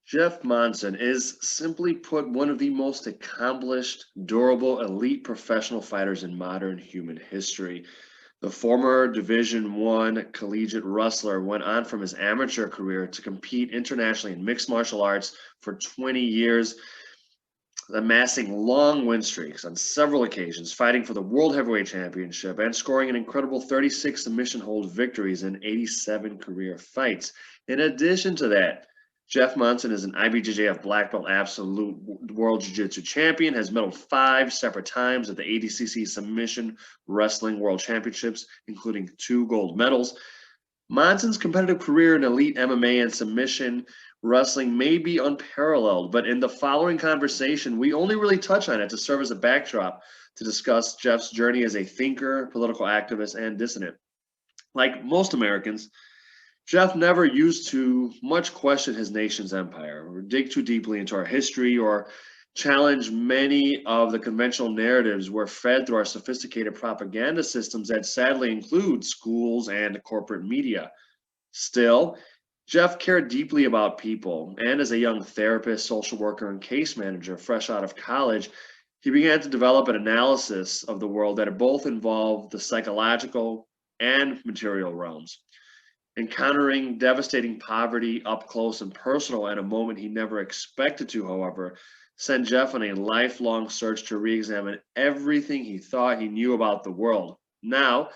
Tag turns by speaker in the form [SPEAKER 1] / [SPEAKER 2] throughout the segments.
[SPEAKER 1] Jeff Monson is, simply put, one of the most accomplished, durable, elite professional fighters in modern human history. The former Division I collegiate wrestler went on from his amateur career to compete internationally in mixed martial arts for 20 years, amassing long win streaks on several occasions, fighting for the World Heavyweight Championship and scoring an incredible 36 submission hold victories in 87 career fights. In addition to that, Jeff Monson is an IBJJF Black Belt Absolute World Jiu-Jitsu Champion, has medaled 5 separate times at the ADCC Submission Wrestling World Championships, including 2 gold medals. Monson's competitive career in elite MMA and submission wrestling may be unparalleled, but in the following conversation, we only really touch on it to serve as a backdrop to discuss Jeff's journey as a thinker, political activist, and dissident. Like most Americans, Jeff never used to much question his nation's empire or dig too deeply into our history or challenge many of the conventional narratives we're fed through our sophisticated propaganda systems that sadly include schools and corporate media. Still, Jeff cared deeply about people, and as a young therapist, social worker, and case manager fresh out of college, he began to develop an analysis of the world that both involved the psychological and material realms. Encountering devastating poverty up close and personal at a moment he never expected to, however, sent Jeff on a lifelong search to re-examine everything he thought he knew about the world. Now,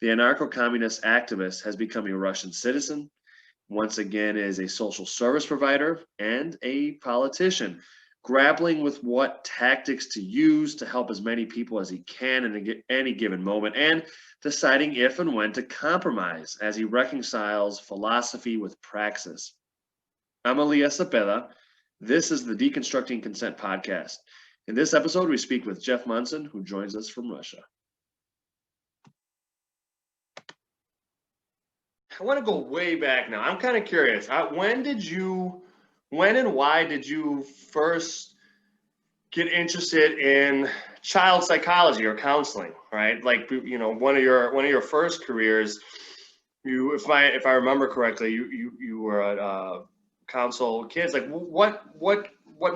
[SPEAKER 1] the anarcho-communist activist has become a Russian citizen, once again is a social service provider, and a politician, grappling with what tactics to use to help as many people as he can in any given moment, and deciding if and when to compromise as he reconciles philosophy with praxis. I'm Elias Cepeda. This is the Deconstructing Consent podcast. In this episode, we speak with Jeff Monson, who joins us from Russia. I want to go way back now. I'm kind of curious. When and why did you first get interested in child psychology or counseling? Right, like one of your first careers. If I remember correctly, you were at counsel kids. Like what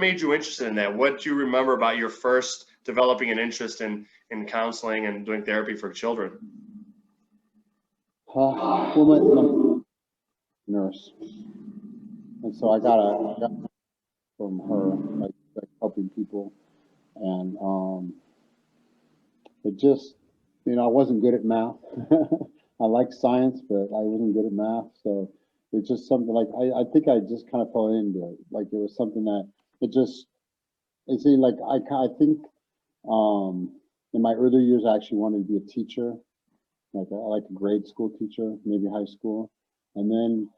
[SPEAKER 1] made you interested in that? What do you remember about your first developing an interest in counseling and doing therapy for children?
[SPEAKER 2] Well, my nurse, and so I got from her, like helping people, and it just, I wasn't good at math. I like science, but I wasn't good at math, so it's just something like I think I just kind of fell into it. Like it was something that it seemed like I think in my earlier years I actually wanted to be a teacher, like a grade school teacher, maybe high school. And then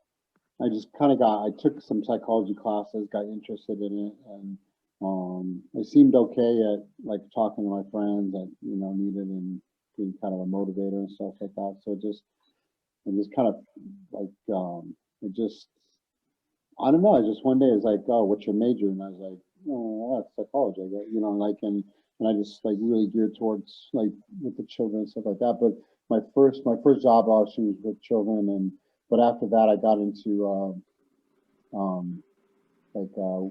[SPEAKER 2] I just kind of I took some psychology classes, got interested in it, and I seemed okay at like talking to my friends that, needed and being kind of a motivator and stuff like that. So it just kind of like, it just, I don't know. I just one day it was like, oh, what's your major? And I was like, oh, that's psychology, I guess, and I just like really geared towards like with the children and stuff like that. But my first job obviously was with children, but after that I got into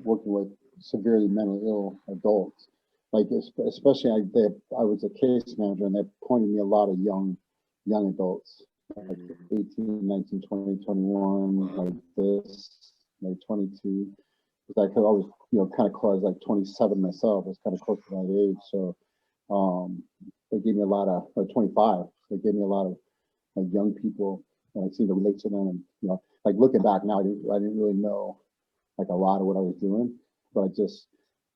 [SPEAKER 2] working with severely mentally ill adults. Like especially I was a case manager, and they pointed me a lot of young adults, like 18, 19, 20, 21, like this, like 22. Because I was, kind of close, like 27 myself. I was kind of close to that age. So they gave me a lot of, or 25. They gave me a lot of like young people, and I seemed to relate to them. And like looking back now, I didn't really know like a lot of what I was doing, but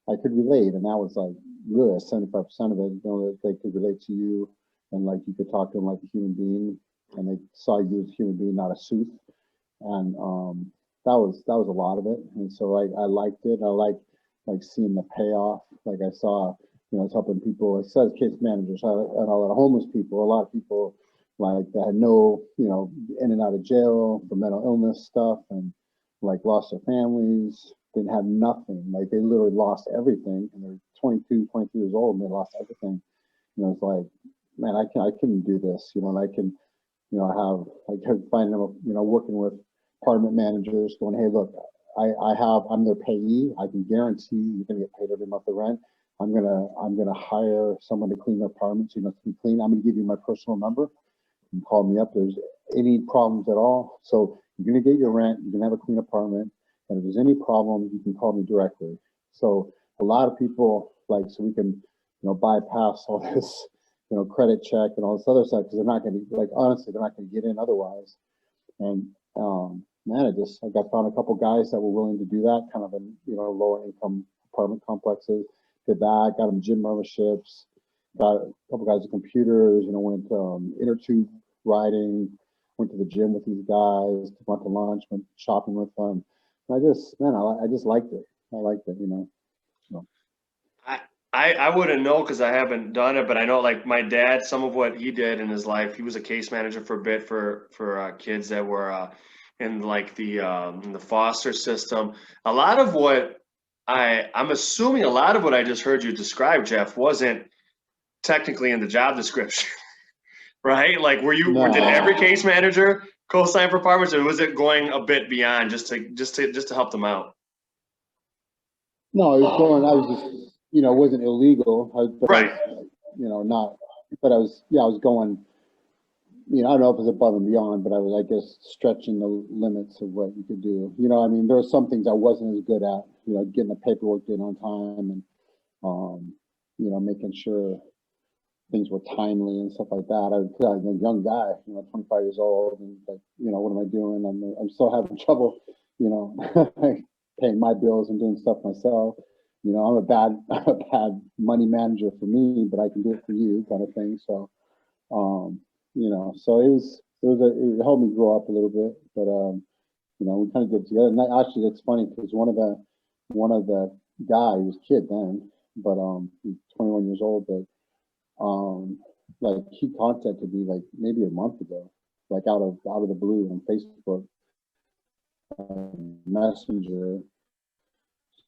[SPEAKER 2] I could relate, and that was like really 75% of it. That they could relate to you, and like you could talk to them like a human being, and they saw you as a human being, not a suit. And that was a lot of it. And so I liked it. I like seeing the payoff. Like I saw, it's helping people. It says case managers, and a lot of homeless people, a lot of people like that had no, in and out of jail for mental illness stuff, and like lost their families, didn't have nothing. Like they literally lost everything, and they're 22, 23 years old, and they lost everything. It's like, man, I couldn't do this, and I can, I kept finding them, working with apartment managers going, hey, look, I'm their payee. I can guarantee you're gonna get paid every month of rent. I'm gonna hire someone to clean their apartment so you know to be clean. I'm gonna give you my personal number. You can call me up. If there's any problems at all. So you're gonna get your rent. You're gonna have a clean apartment. And if there's any problem, you can call me directly. So a lot of people like so we can bypass all this credit check and all this other stuff because they're not gonna like honestly they're not gonna get in otherwise. And man, I got found a couple guys that were willing to do that, kind of in lower income apartment complexes. Did that, got them gym memberships, got a couple guys with computers. Went into inner tube riding, went to the gym with these guys, took them out to lunch, went shopping with them. And I just liked it. I liked it, So.
[SPEAKER 1] I wouldn't know because I haven't done it, but I know like my dad, some of what he did in his life, he was a case manager for a bit for kids that were in like in the foster system. A lot of what I'm assuming a lot of what I just heard you describe, Jeff, wasn't technically in the job description, right? Like did every case manager co-sign for apartments, or was it going a bit beyond just to help them out?
[SPEAKER 2] No, it was just it wasn't illegal.
[SPEAKER 1] Right.
[SPEAKER 2] But I was going, I don't know if it was above and beyond, but I was, I guess, stretching the limits of what you could do. I mean, there were some things I wasn't as good at, getting the paperwork in on time and, making sure things were timely and stuff like that. I was a young guy, 25 years old, and like, what am I doing? I'm still having trouble, paying my bills and doing stuff myself. I'm a bad money manager for me, but I can do it for you, kind of thing. So, so it helped me grow up a little bit, but we kind of did it together. And actually, it's funny because one of the guy, he was a kid then, but he's 21 years old, but like he contacted me like maybe a month ago, like out of the blue on Facebook Messenger.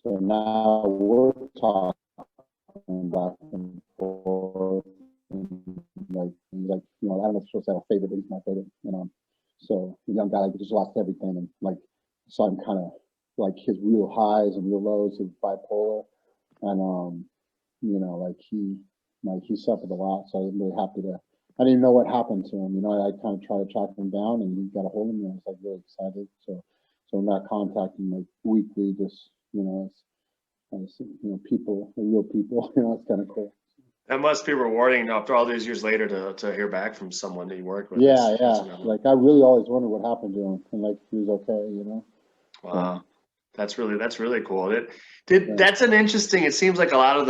[SPEAKER 2] So now we're talking back and forth, and like he's like, I don't know if supposed to have a favorite, but he's my favorite, So the young guy like just lost everything, and like so I'm kind of like his real highs and real lows, his bipolar, and like he suffered a lot. So I was really happy to. I didn't even know what happened to him. I kind of tried to track him down, and he got a hold of me. I was like really excited. So I'm not contacting like weekly, just people, real people. It's kind of cool.
[SPEAKER 1] That must be rewarding after all these years later to hear back from someone that you worked with.
[SPEAKER 2] Yeah. Like I really always wondered what happened to him, and like he was okay.
[SPEAKER 1] Wow, so, that's really cool. That's an interesting. It seems like a lot of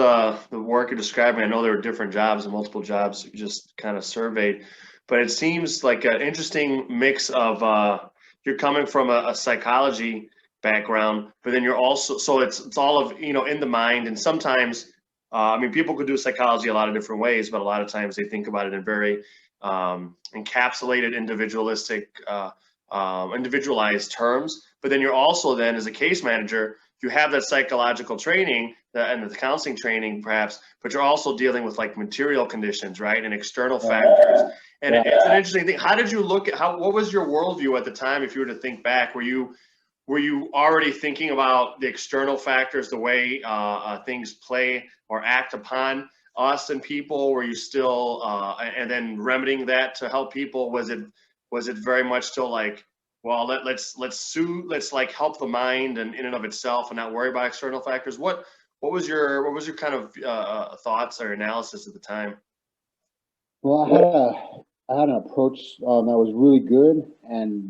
[SPEAKER 1] the work you're describing. I know there were different jobs and multiple jobs you just kind of surveyed, but it seems like an interesting mix of you're coming from a psychology background, but then you're also so it's all of in the mind, and sometimes I mean people could do psychology a lot of different ways, but a lot of times they think about it in very encapsulated, individualized terms. But then you're also then as a case manager, you have that psychological training and the counseling training perhaps, but you're also dealing with like material conditions, right, and external factors. And it's an interesting thing. How did you look at what was your worldview at the time? If you were to think back, were you already thinking about the external factors, the way things play or act upon us and people? Were you still and then remedying that to help people? Was it very much still like, well, let's like help the mind and in and of itself and not worry about external factors? What was your kind of thoughts or analysis at the time?
[SPEAKER 2] Well, I had an approach that was really good,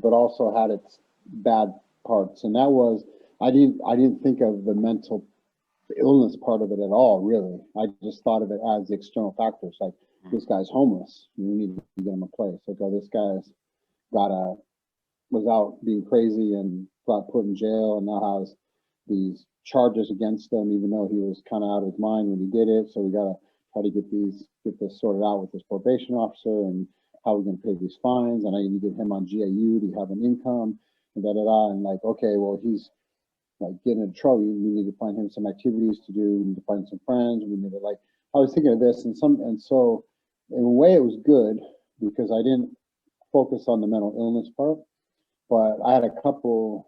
[SPEAKER 2] but also had its bad parts, and that was I didn't think of the mental illness part of it at all. Really, I just thought of it as the external factors. Like this guy's homeless, you need to get him a place. Like, oh, this guy's was out being crazy and got put in jail, and now has these charges against him, even though he was kind of out of his mind when he did it. So we gotta try to get this sorted out with this probation officer, and how we're gonna pay these fines. And I need to get him on GIU to have an income, and and like, okay, well, he's like getting in trouble. We need to find him some activities to do. We need to find some friends. We need to like. I was thinking of this, and so in a way it was good because I didn't focus on the mental illness part, but I had a couple,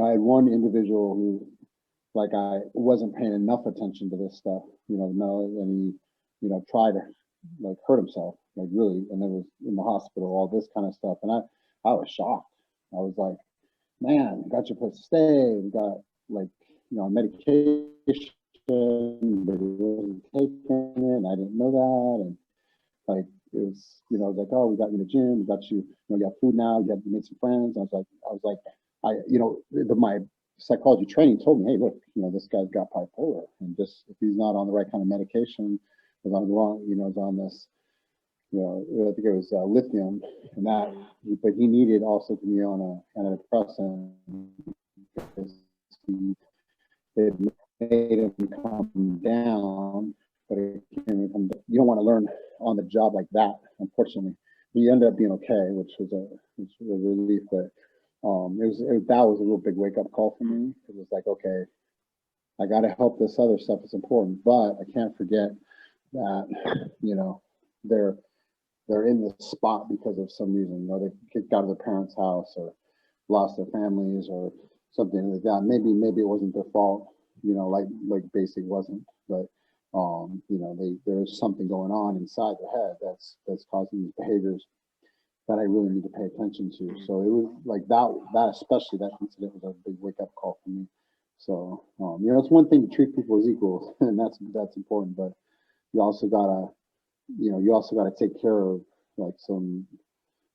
[SPEAKER 2] I had one individual who, like, I wasn't paying enough attention to this stuff, the mental, and he, tried to like hurt himself, like really, and it was in the hospital, all this kind of stuff. And I was shocked. I was like, man, we got your place to stay. We got like, medication, but he wasn't taking it. And I didn't know that. And like, it was, like, oh, we got you in the gym. We got you, you got food now. You made some friends. I was like, my psychology training told me, hey, look, this guy's got bipolar, and just if he's not on the right kind of medication, is on the wrong, is on this, I think it was lithium, and that, but he needed also to be on a antidepressant because it made him come down, but it came from, you don't want to learn on the job like that, unfortunately. He ended up being okay, which was a relief, but that was a real big wake up call for me. It was like, okay, I got to help this other stuff. It's important, but I can't forget that, they're in this spot because of some reason. They kicked out of their parents' house or lost their families or something like that. Maybe it wasn't their fault, like basic wasn't, but there's something going on inside their head that's causing these behaviors that I really need to pay attention to. So it was like that especially that incident was a big wake up call for me. So it's one thing to treat people as equals, and that's important, but you also gotta take care of like some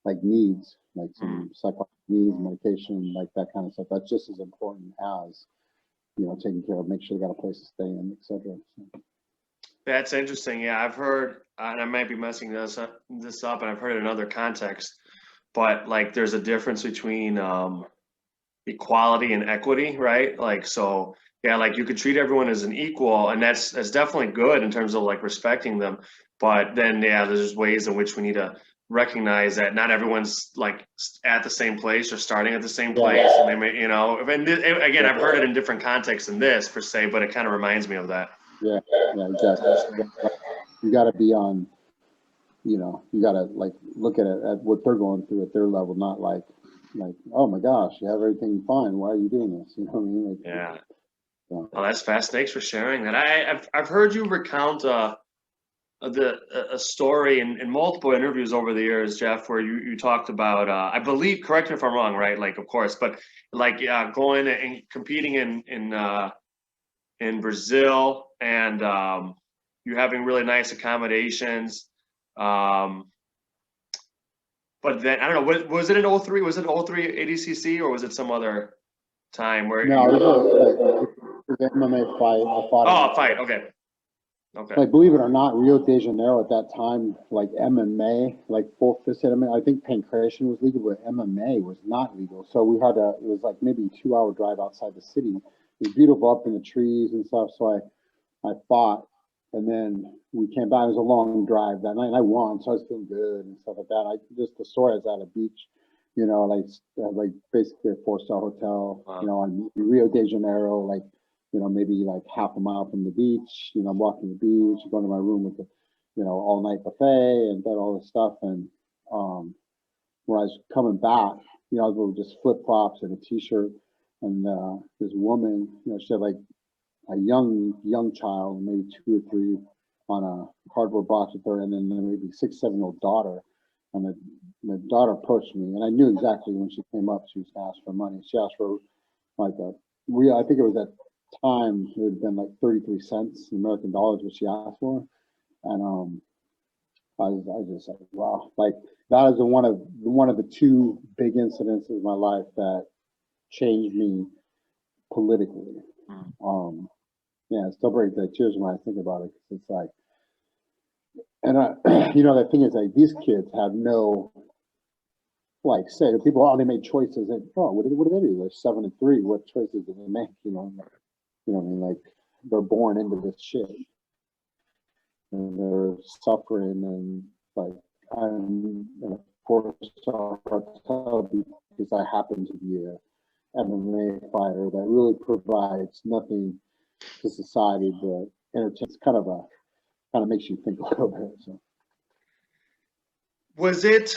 [SPEAKER 2] like needs, like some psychological needs, medication, like that kind of stuff. That's just as important as taking care of, make sure they got a place to stay in, etc. So.
[SPEAKER 1] That's interesting. Yeah, I've heard, and I might be messing this up, and I've heard it in other contexts, but like there's a difference between equality and equity, right? Like, so yeah, like you could treat everyone as an equal, and that's definitely good in terms of like respecting them. But then, yeah, there's ways in which we need to recognize that not everyone's like at the same place or starting at the same place, and they may, and again, I've heard it in different contexts than this per se, but it kind of reminds me of that.
[SPEAKER 2] Yeah, exactly. You got to be on, you got to like look at it at what they're going through at their level, not like, oh my gosh, you have everything fine. Why are you doing this? You know what I mean? Like,
[SPEAKER 1] yeah. Well, that's fast. Thanks for sharing that. I've heard you recount a story in multiple interviews over the years, Jeff, where you talked about I believe, correct me if I'm wrong, right? Like, of course, but like going and competing in Brazil, and you having really nice accommodations. But then I don't know, was it in 03? Was it 03 ADCC, or was it some other time where?
[SPEAKER 2] No, it was the MMA fight. I fought.
[SPEAKER 1] Oh, a fight. Okay. Okay.
[SPEAKER 2] Like, believe it or not, Rio de Janeiro at that time, like MMA, like full fisted MMA, I think pancreation was legal, but MMA was not legal. So we had it was like maybe a 2-hour drive outside the city. It was beautiful up in the trees and stuff. So I fought, and then we came back. It was a long drive that night, and I won, so I was feeling good and stuff like that. The story is at a beach, like basically a 4-star hotel,
[SPEAKER 1] Wow.
[SPEAKER 2] On Rio de Janeiro, like, maybe like half a mile from the beach. I'm walking the beach, going to my room with the, all night buffet and done all this stuff. And when I was coming back, I was with just flip flops and a t-shirt, and this woman, she had like a young child, maybe 2 or 3, on a cardboard box with her, and then maybe 6, 7-year-old daughter. And the daughter approached me, and I knew exactly when she came up, she was going to ask for money. She asked for like I think it was at time it would have been like 33 cents American dollars what she asked for, and I was just like, wow, like that is one of the 2 big incidents in my life that changed me politically. Yeah, it still brings the tears when I think about it, because it's like, and the thing is, like, these kids have no, like, say, the people, they made choices, and what do they do? They're 7 and 3. What choices do they make? You know what I mean? Like, they're born into this shit, and they're suffering, and like, I'm in a 4-star hotel because I happen to be a MMA fighter that really provides nothing to society but entertainment. It's kind of makes you think a little bit. So.
[SPEAKER 1] Was it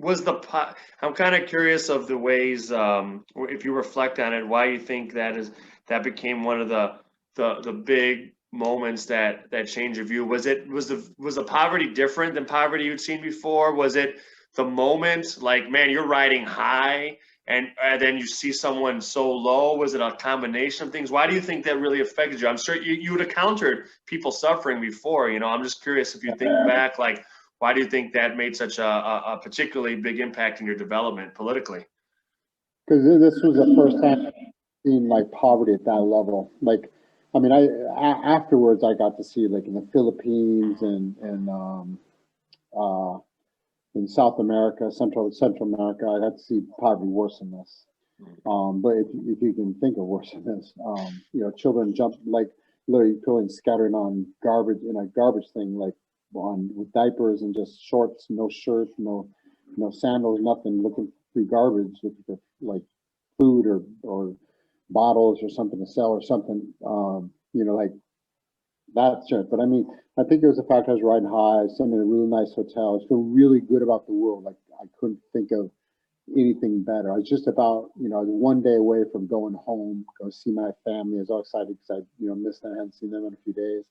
[SPEAKER 1] I'm kind of curious of the ways, if you reflect on it, why you think that became one of the big moments that changed your view. Was the poverty different than poverty you'd seen before? Was it the moment, like, man, you're riding high, and then you see someone so low? Was it a combination of things? Why do you think that really affected you? I'm sure you would have countered people suffering before. I'm just curious if you think back, like, why do you think that made such a particularly big impact in your development politically?
[SPEAKER 2] Because this was the first time seen like poverty at that level. Like, I mean, afterwards I got to see like in the Philippines and in South America, Central America, I got to see poverty worse than this. But if you can think of worse than this, children jump like literally feeling scattered on garbage in a garbage thing, like on with diapers and just shorts, no shirt, no sandals, nothing, looking through garbage, looking for like food or bottles or something to sell or something. Like that's it. But I mean, I think it was the fact I was riding high, staying in a really nice hotel. I was feeling really good about the world. Like I couldn't think of anything better. I was just about, I was one day away from going home, go see my family. I was all excited because I, missed them. I hadn't seen them in a few days.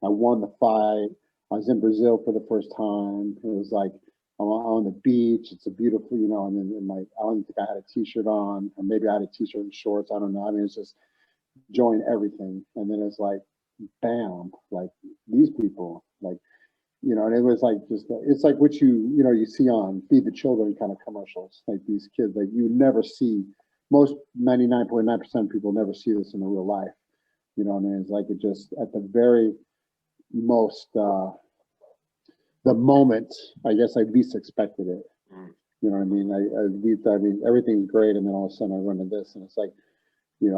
[SPEAKER 2] I won the fight. I was in Brazil for the first time. It was like I'm on the beach. It's a beautiful, and then I don't think I had a t-shirt on, or maybe I had a t-shirt and shorts. I don't know. I mean, it's just enjoying everything. And then it's like, bam, like these people, like, and it was like it's like what you see on Feed the Children kind of commercials, like these kids that you never see. Most 99.9% of people never see this in the real life. You know what I mean? It's like it just at the very most, the moment, I guess I least expected it. You know what I mean? I mean, everything's great, and then all of a sudden I run into this, and it's like,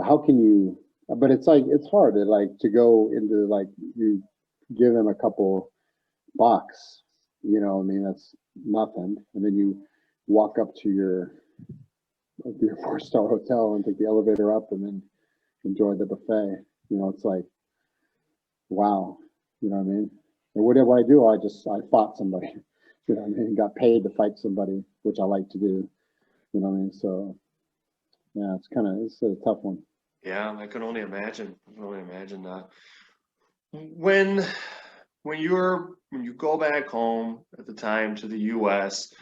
[SPEAKER 2] how can you? But it's like it's hard to go into like you give them a couple bucks, I mean that's nothing, and then you walk up to your 4-star hotel and take the elevator up and then enjoy the buffet. It's like, wow, you know what I mean? And whatever I do, I fought somebody, you know what I mean? Got paid to fight somebody, which I like to do, you know what I mean? So yeah, it's a tough one.
[SPEAKER 1] Yeah, I can only imagine. I can only imagine that. When you go back home at the time to the U.S.,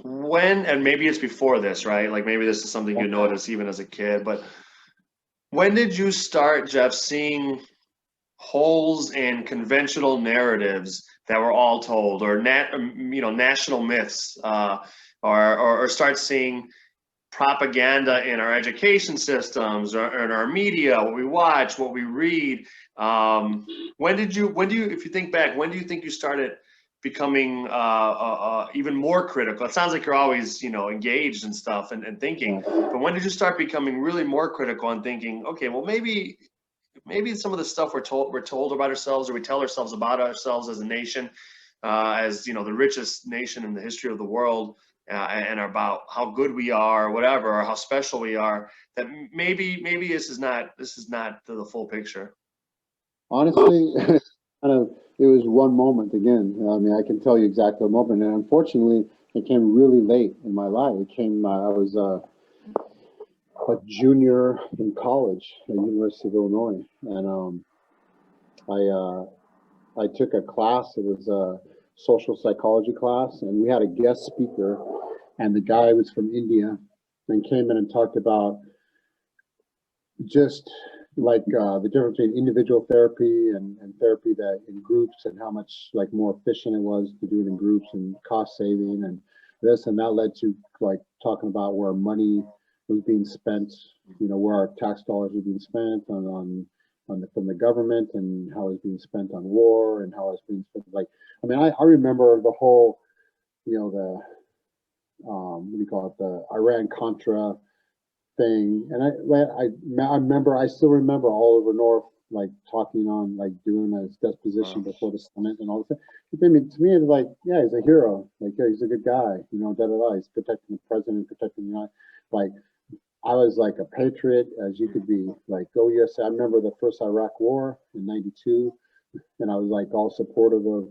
[SPEAKER 1] and maybe it's before this, right? Like maybe this is something you notice even as a kid, but when did you start, Jeff, seeing holes in conventional narratives that were all told, or national myths, or start seeing propaganda in our education systems or in our media, what we watch, what we read? If you think back, when do you think you started becoming even more critical? It sounds like you're always, engaged and stuff and thinking, but when did you start becoming really more critical and thinking, okay, well, maybe some of the stuff we're told about ourselves, or we tell ourselves about ourselves as a nation, as the richest nation in the history of the world, and about how good we are, or whatever, or how special we are, that maybe this is not the full picture.
[SPEAKER 2] Honestly, it was one moment again. I mean, I can tell you exactly the moment, and unfortunately, it came really late in my life. It came. I was a junior in college at the University of Illinois, and I took a class. It was a social psychology class, and we had a guest speaker, and the guy was from India, and came in and talked about just like the difference between individual therapy and therapy that in groups, and how much like more efficient it was to do it in groups and cost saving and this, and that led to like talking about where money was being spent, where our tax dollars were being spent from the government, and how it was being spent on war, and how it was being spent. Like, I mean, I remember the whole, the what do you call it, the Iran Contra thing, and I still remember Oliver North like talking on, like doing his deposition before the Senate and all this. I mean, to me, it's like, yeah, he's a hero. Like, yeah, he's a good guy. He's protecting the president, protecting the United. Like, I was like a patriot as you could be. Like, go USA. I remember the first Iraq War in '92, and I was like all supportive of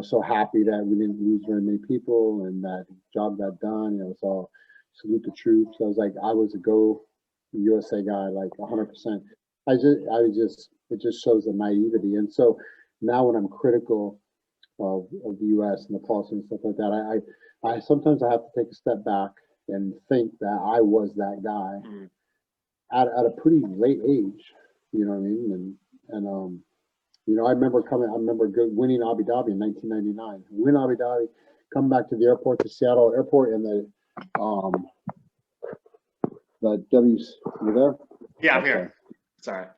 [SPEAKER 2] so happy that we didn't lose very many people and that the job got done. It was all salute the troops. I was like, I was a go USA guy, like 100%. It just shows the naivety. And so now when I'm critical of the US and the policy and stuff like that, I sometimes I have to take a step back and think that I was that guy at a pretty late age, you know what I mean? And I remember winning Abu Dhabi in 1999. Win Abu Dhabi, come back to the airport, the Seattle airport, and the you there?
[SPEAKER 1] Yeah, I'm here. It's all right.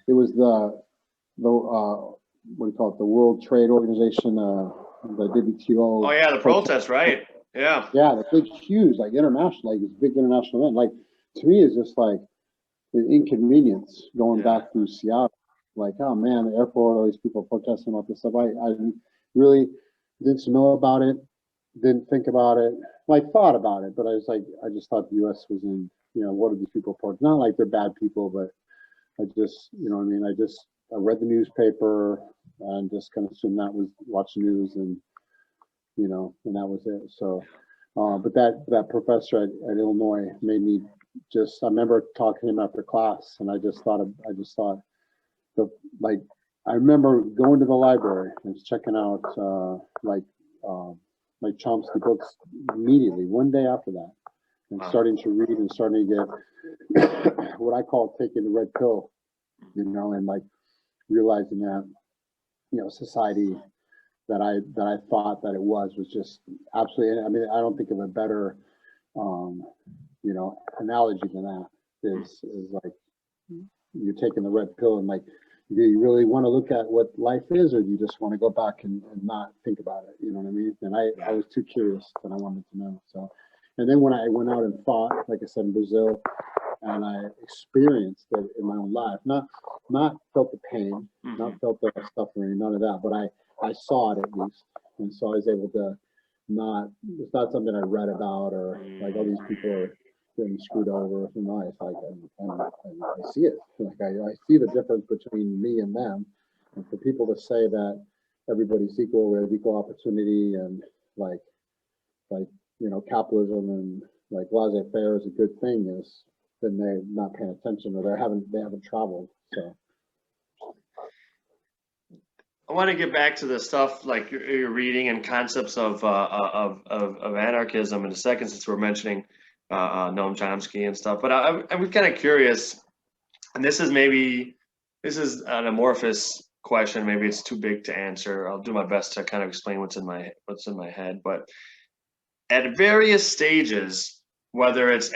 [SPEAKER 2] It was the what do you call it? The World Trade Organization, the WTO.
[SPEAKER 1] Oh yeah, the protest, right? Yeah.
[SPEAKER 2] Yeah, the big, huge, like international, like this big international event. Like to me, it's just like the inconvenience going back through Seattle. Like, oh man, the airport, all these people protesting about this stuff. I really didn't know about it, didn't think about it, like thought about it, but I just thought the US was in, what are these people protest? Not like they're bad people, but I just, what I mean? I read the newspaper and just kind of assumed that was watching news and, and that was it. So, but that professor at Illinois made me I remember talking to him after class and I just thought, I remember going to the library and checking out like Chomsky books immediately, one day after that, and starting to read and starting to get what I call taking the red pill, and like realizing that, society that I thought that it was just absolutely. I mean, I don't think of a better, analogy than that is like you're taking the red pill and like. Do you really want to look at what life is, or do you just want to go back and not think about it? You know what I mean? And I was too curious and I wanted to know. So, and then when I went out and fought, like I said, in Brazil, and I experienced it in my own life, not felt the pain, not felt the suffering, none of that, but I saw it at least. And so I was able to it's not something I read about or like all these people are getting screwed over in life. Like I see it. Like I see the difference between me and them. And for people to say that everybody's equal, we have equal opportunity, and like capitalism and like laissez-faire is a good thing, is then they're not paying attention or they haven't traveled. So
[SPEAKER 1] I want to get back to the stuff like you're reading and concepts of anarchism in a second, since we're mentioning Noam Chomsky and stuff. But I'm kind of curious, and this is an amorphous question. Maybe it's too big to answer. I'll do my best to kind of explain what's in my head. But at various stages, whether it's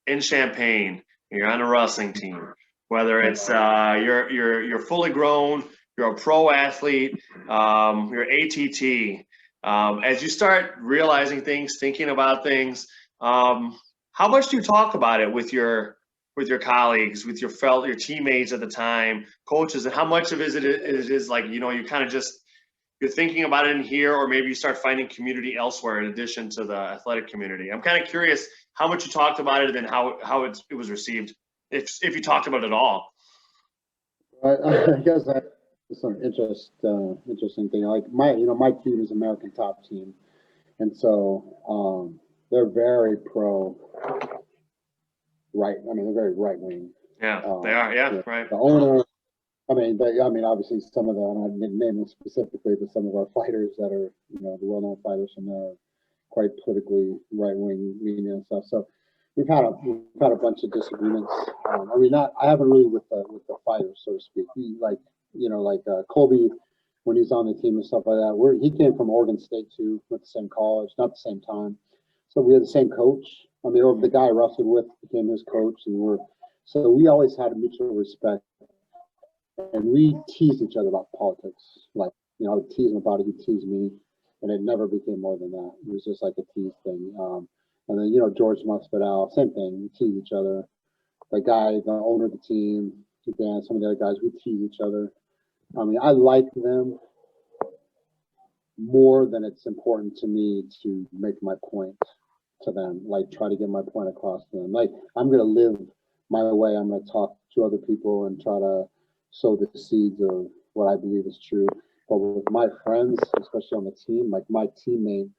[SPEAKER 1] in Champaign, you're on a wrestling team, whether it's you're fully grown, you're a pro athlete, you're ATT. As you start realizing things, thinking about things, how much do you talk about it with your colleagues, with your teammates at the time, coaches, and how much of it is like, you kind of just, you're thinking about it in here, or maybe you start finding community elsewhere in addition to the athletic community? I'm kind of curious how much you talked about it and then how it was received, if you talked about it at all.
[SPEAKER 2] I guess that's some interesting thing. Like my team is American Top Team, and so they're very pro right. I mean, they're very right wing.
[SPEAKER 1] Yeah, they are. Yeah, right.
[SPEAKER 2] The owner. I mean, obviously some of the, I don't name them specifically, but some of our fighters that are, the well-known fighters from there are quite politically right-wing and stuff. So we've had a bunch of disagreements. I haven't really with the fighters, so to speak. We Kobe, when he's on the team and stuff like that. He came from Oregon State too, went to the same college, not the same time. So we had the same coach. I mean, the guy I wrestled with became his coach, and so we always had a mutual respect. And we teased each other about politics. Like, I would tease him about it, he'd tease me, and it never became more than that. It was just like a tease thing. And then, George Masvidal, same thing. We tease each other. The owner of the team, Dan, some of the other guys, we tease each other. I mean, I like them more than it's important to me to make my point to them, like try to get my point across to them. Like, I'm going to live my way. I'm going to talk to other people and try to sow the seeds of what I believe is true. but with my friends, especially on the team, like my teammates,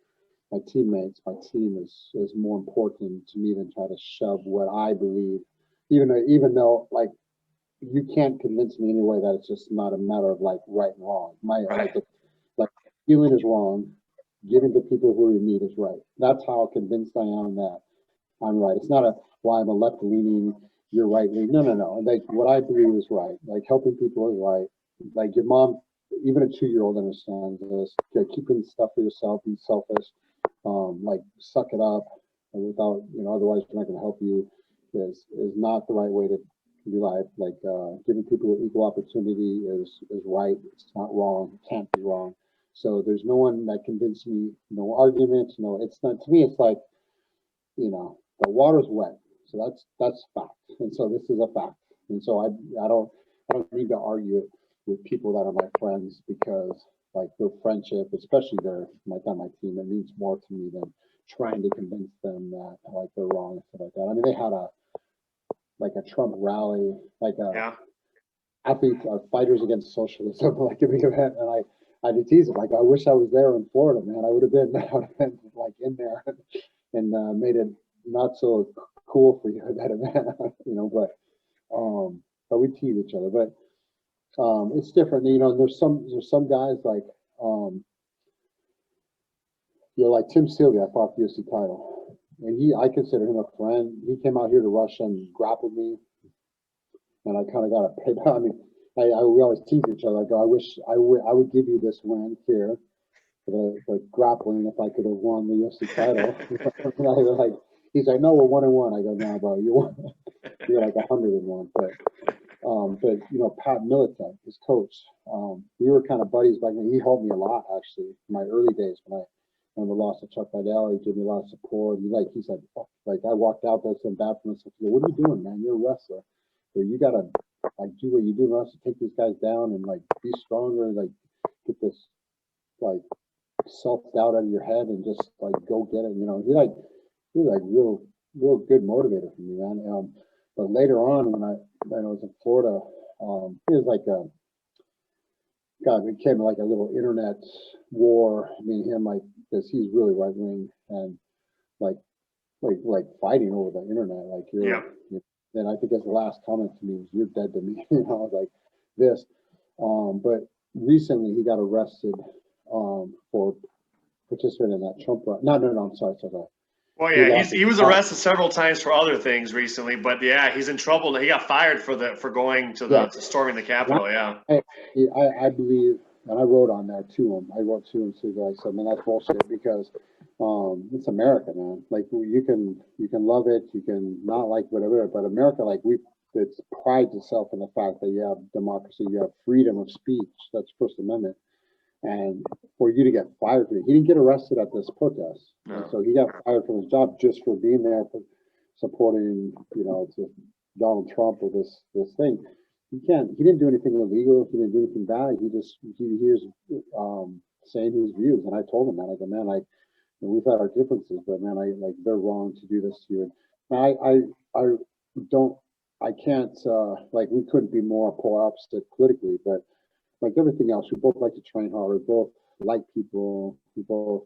[SPEAKER 2] my team is more important to me than try to shove what I believe, even though like you can't convince me anyway that it's just not a matter of like right and wrong.
[SPEAKER 1] Right.
[SPEAKER 2] Like stealing is wrong, giving to people who you need is right. That's how convinced I am that I'm right. It's not a why I'm a left leaning, you're right leaning. No. Like what I believe is right. Like helping people is right. Like your mom, even a 2-year-old understands this. Keeping stuff for yourself, be selfish. Like suck it up without, otherwise you're not going to help you. Is not the right way to do life. Like giving people equal opportunity is right. It's not wrong. It can't be wrong. So there's no one that convinced me. No arguments. No, it's not. To me, it's like, the water's wet, so that's fact, and so this is a fact, and so I don't need to argue it with people that are my friends because like their friendship, especially like on my team, it means more to me than trying to convince them that like they're wrong and stuff like that. I mean, they had a Trump rally, like a
[SPEAKER 1] Yeah.
[SPEAKER 2] athletes, fighters against socialism, like a big event, and I had to tease them like I wish I was there in Florida, man. I would have been like in there and made it not so cool for you at that event, but we tease each other. But it's different, there's some guys like like Tim Sylvia, I fought the UFC title, and I consider him a friend. He came out here to Russia and grappled me, and I kind of got a pay. I mean, we always tease each other. I go, I wish I would give you this win here for the grappling if I could have won the UFC title. Like, he's like, no, we're 1-1. I go, no, bro, you're like 101. But Pat Militek, his coach, we were kind of buddies back then. He helped me a lot actually in my early days when I lost to Chuck Liddell. He gave me a lot of support. He said, fuck, like I walked out there some bad for myself. He said, what are you doing, man? You're a wrestler. So you gotta like do what you do, not to take these guys down and like be stronger, like get this like self-doubt out of your head and just like go get it. He was like real good motivator for me, man. But later on when I was in Florida, it was like it became like a little internet war. I mean him, like, because he's really right wing and like fighting over the internet, like
[SPEAKER 1] Yeah.
[SPEAKER 2] then I think his last comment to me was, "You're dead to me." Like this. But recently he got arrested for participating in that Trump rally. No, I'm sorry.
[SPEAKER 1] Well, yeah, he was arrested several times for other things recently, but yeah, he's in trouble. He got fired for going to storming the Capitol. Yeah.
[SPEAKER 2] I believe, and I wrote on there to him. I wrote to him too. I said, man, that's bullshit because it's America, man. Like you can love it, you can not like whatever, but America, like it prides itself in the fact that you have democracy, you have freedom of speech. That's First Amendment. And for you to get fired, he didn't get arrested at this protest, and so he got fired from his job just for being there for supporting, to Donald Trump or this thing. He didn't do anything illegal. He didn't do anything bad. He was saying his views, and I told him that. I go, man, like we've had our differences, but man, they're wrong to do this to you. And I can't like we couldn't be more polar opposite politically, but like everything else, we both like to train hard. We both like people. We both,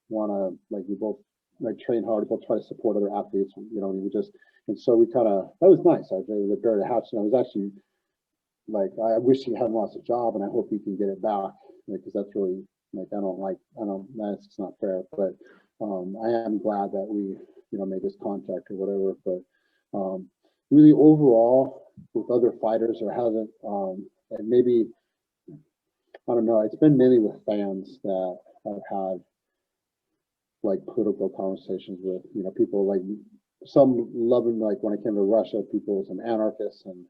[SPEAKER 2] want to we both like train hard. We both try to support other athletes. And so we kind of that was nice. I was buried a hatch, and I was actually like, I wish he hadn't lost a job, and I hope he can get it back because that's really that's not fair. But I am glad that we made this contact or whatever. But really overall with other fighters, there hasn't and maybe I don't know, it's been mainly with fans that I've had like political conversations with, people like some loving, like when I came to Russia, people, some anarchists and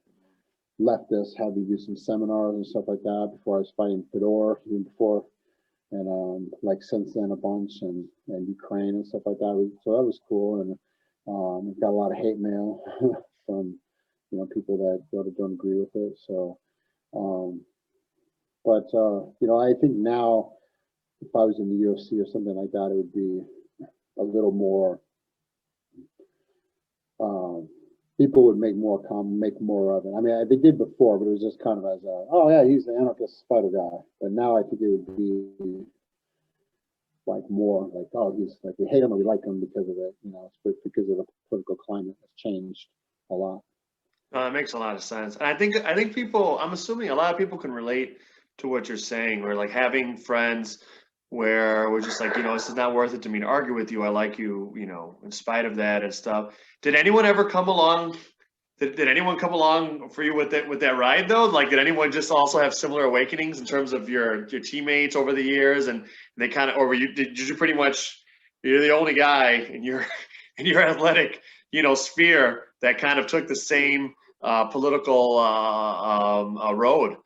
[SPEAKER 2] leftists had me do some seminars and stuff like that before I was fighting Fedor, even before, and like since then a bunch, and Ukraine and stuff like that. So that was cool, and got a lot of hate mail from people that don't agree with it. So, but I think now if I was in the UFC or something like that, it would be a little more people would make more of it. I mean, they did before, but it was just kind of as a, oh yeah, he's the anarchist spider guy. But now I think it would be like more like, oh, he's like, we hate him or we like him because of it, you know, it's because of the political climate has changed a lot.
[SPEAKER 1] That makes a lot of sense. And I think people, I'm assuming a lot of people can relate to what you're saying, where like having friends where we're just like, you know, this is not worth it to me to argue with you. I like you, you know, in spite of that and stuff. Did anyone ever come along? Did anyone come along for you with that ride though? Like, did anyone just also have similar awakenings in terms of your teammates over the years, and they kind of, or were you did you pretty much, you're the only guy in your in your athletic, you know, sphere that kind of took the same political road?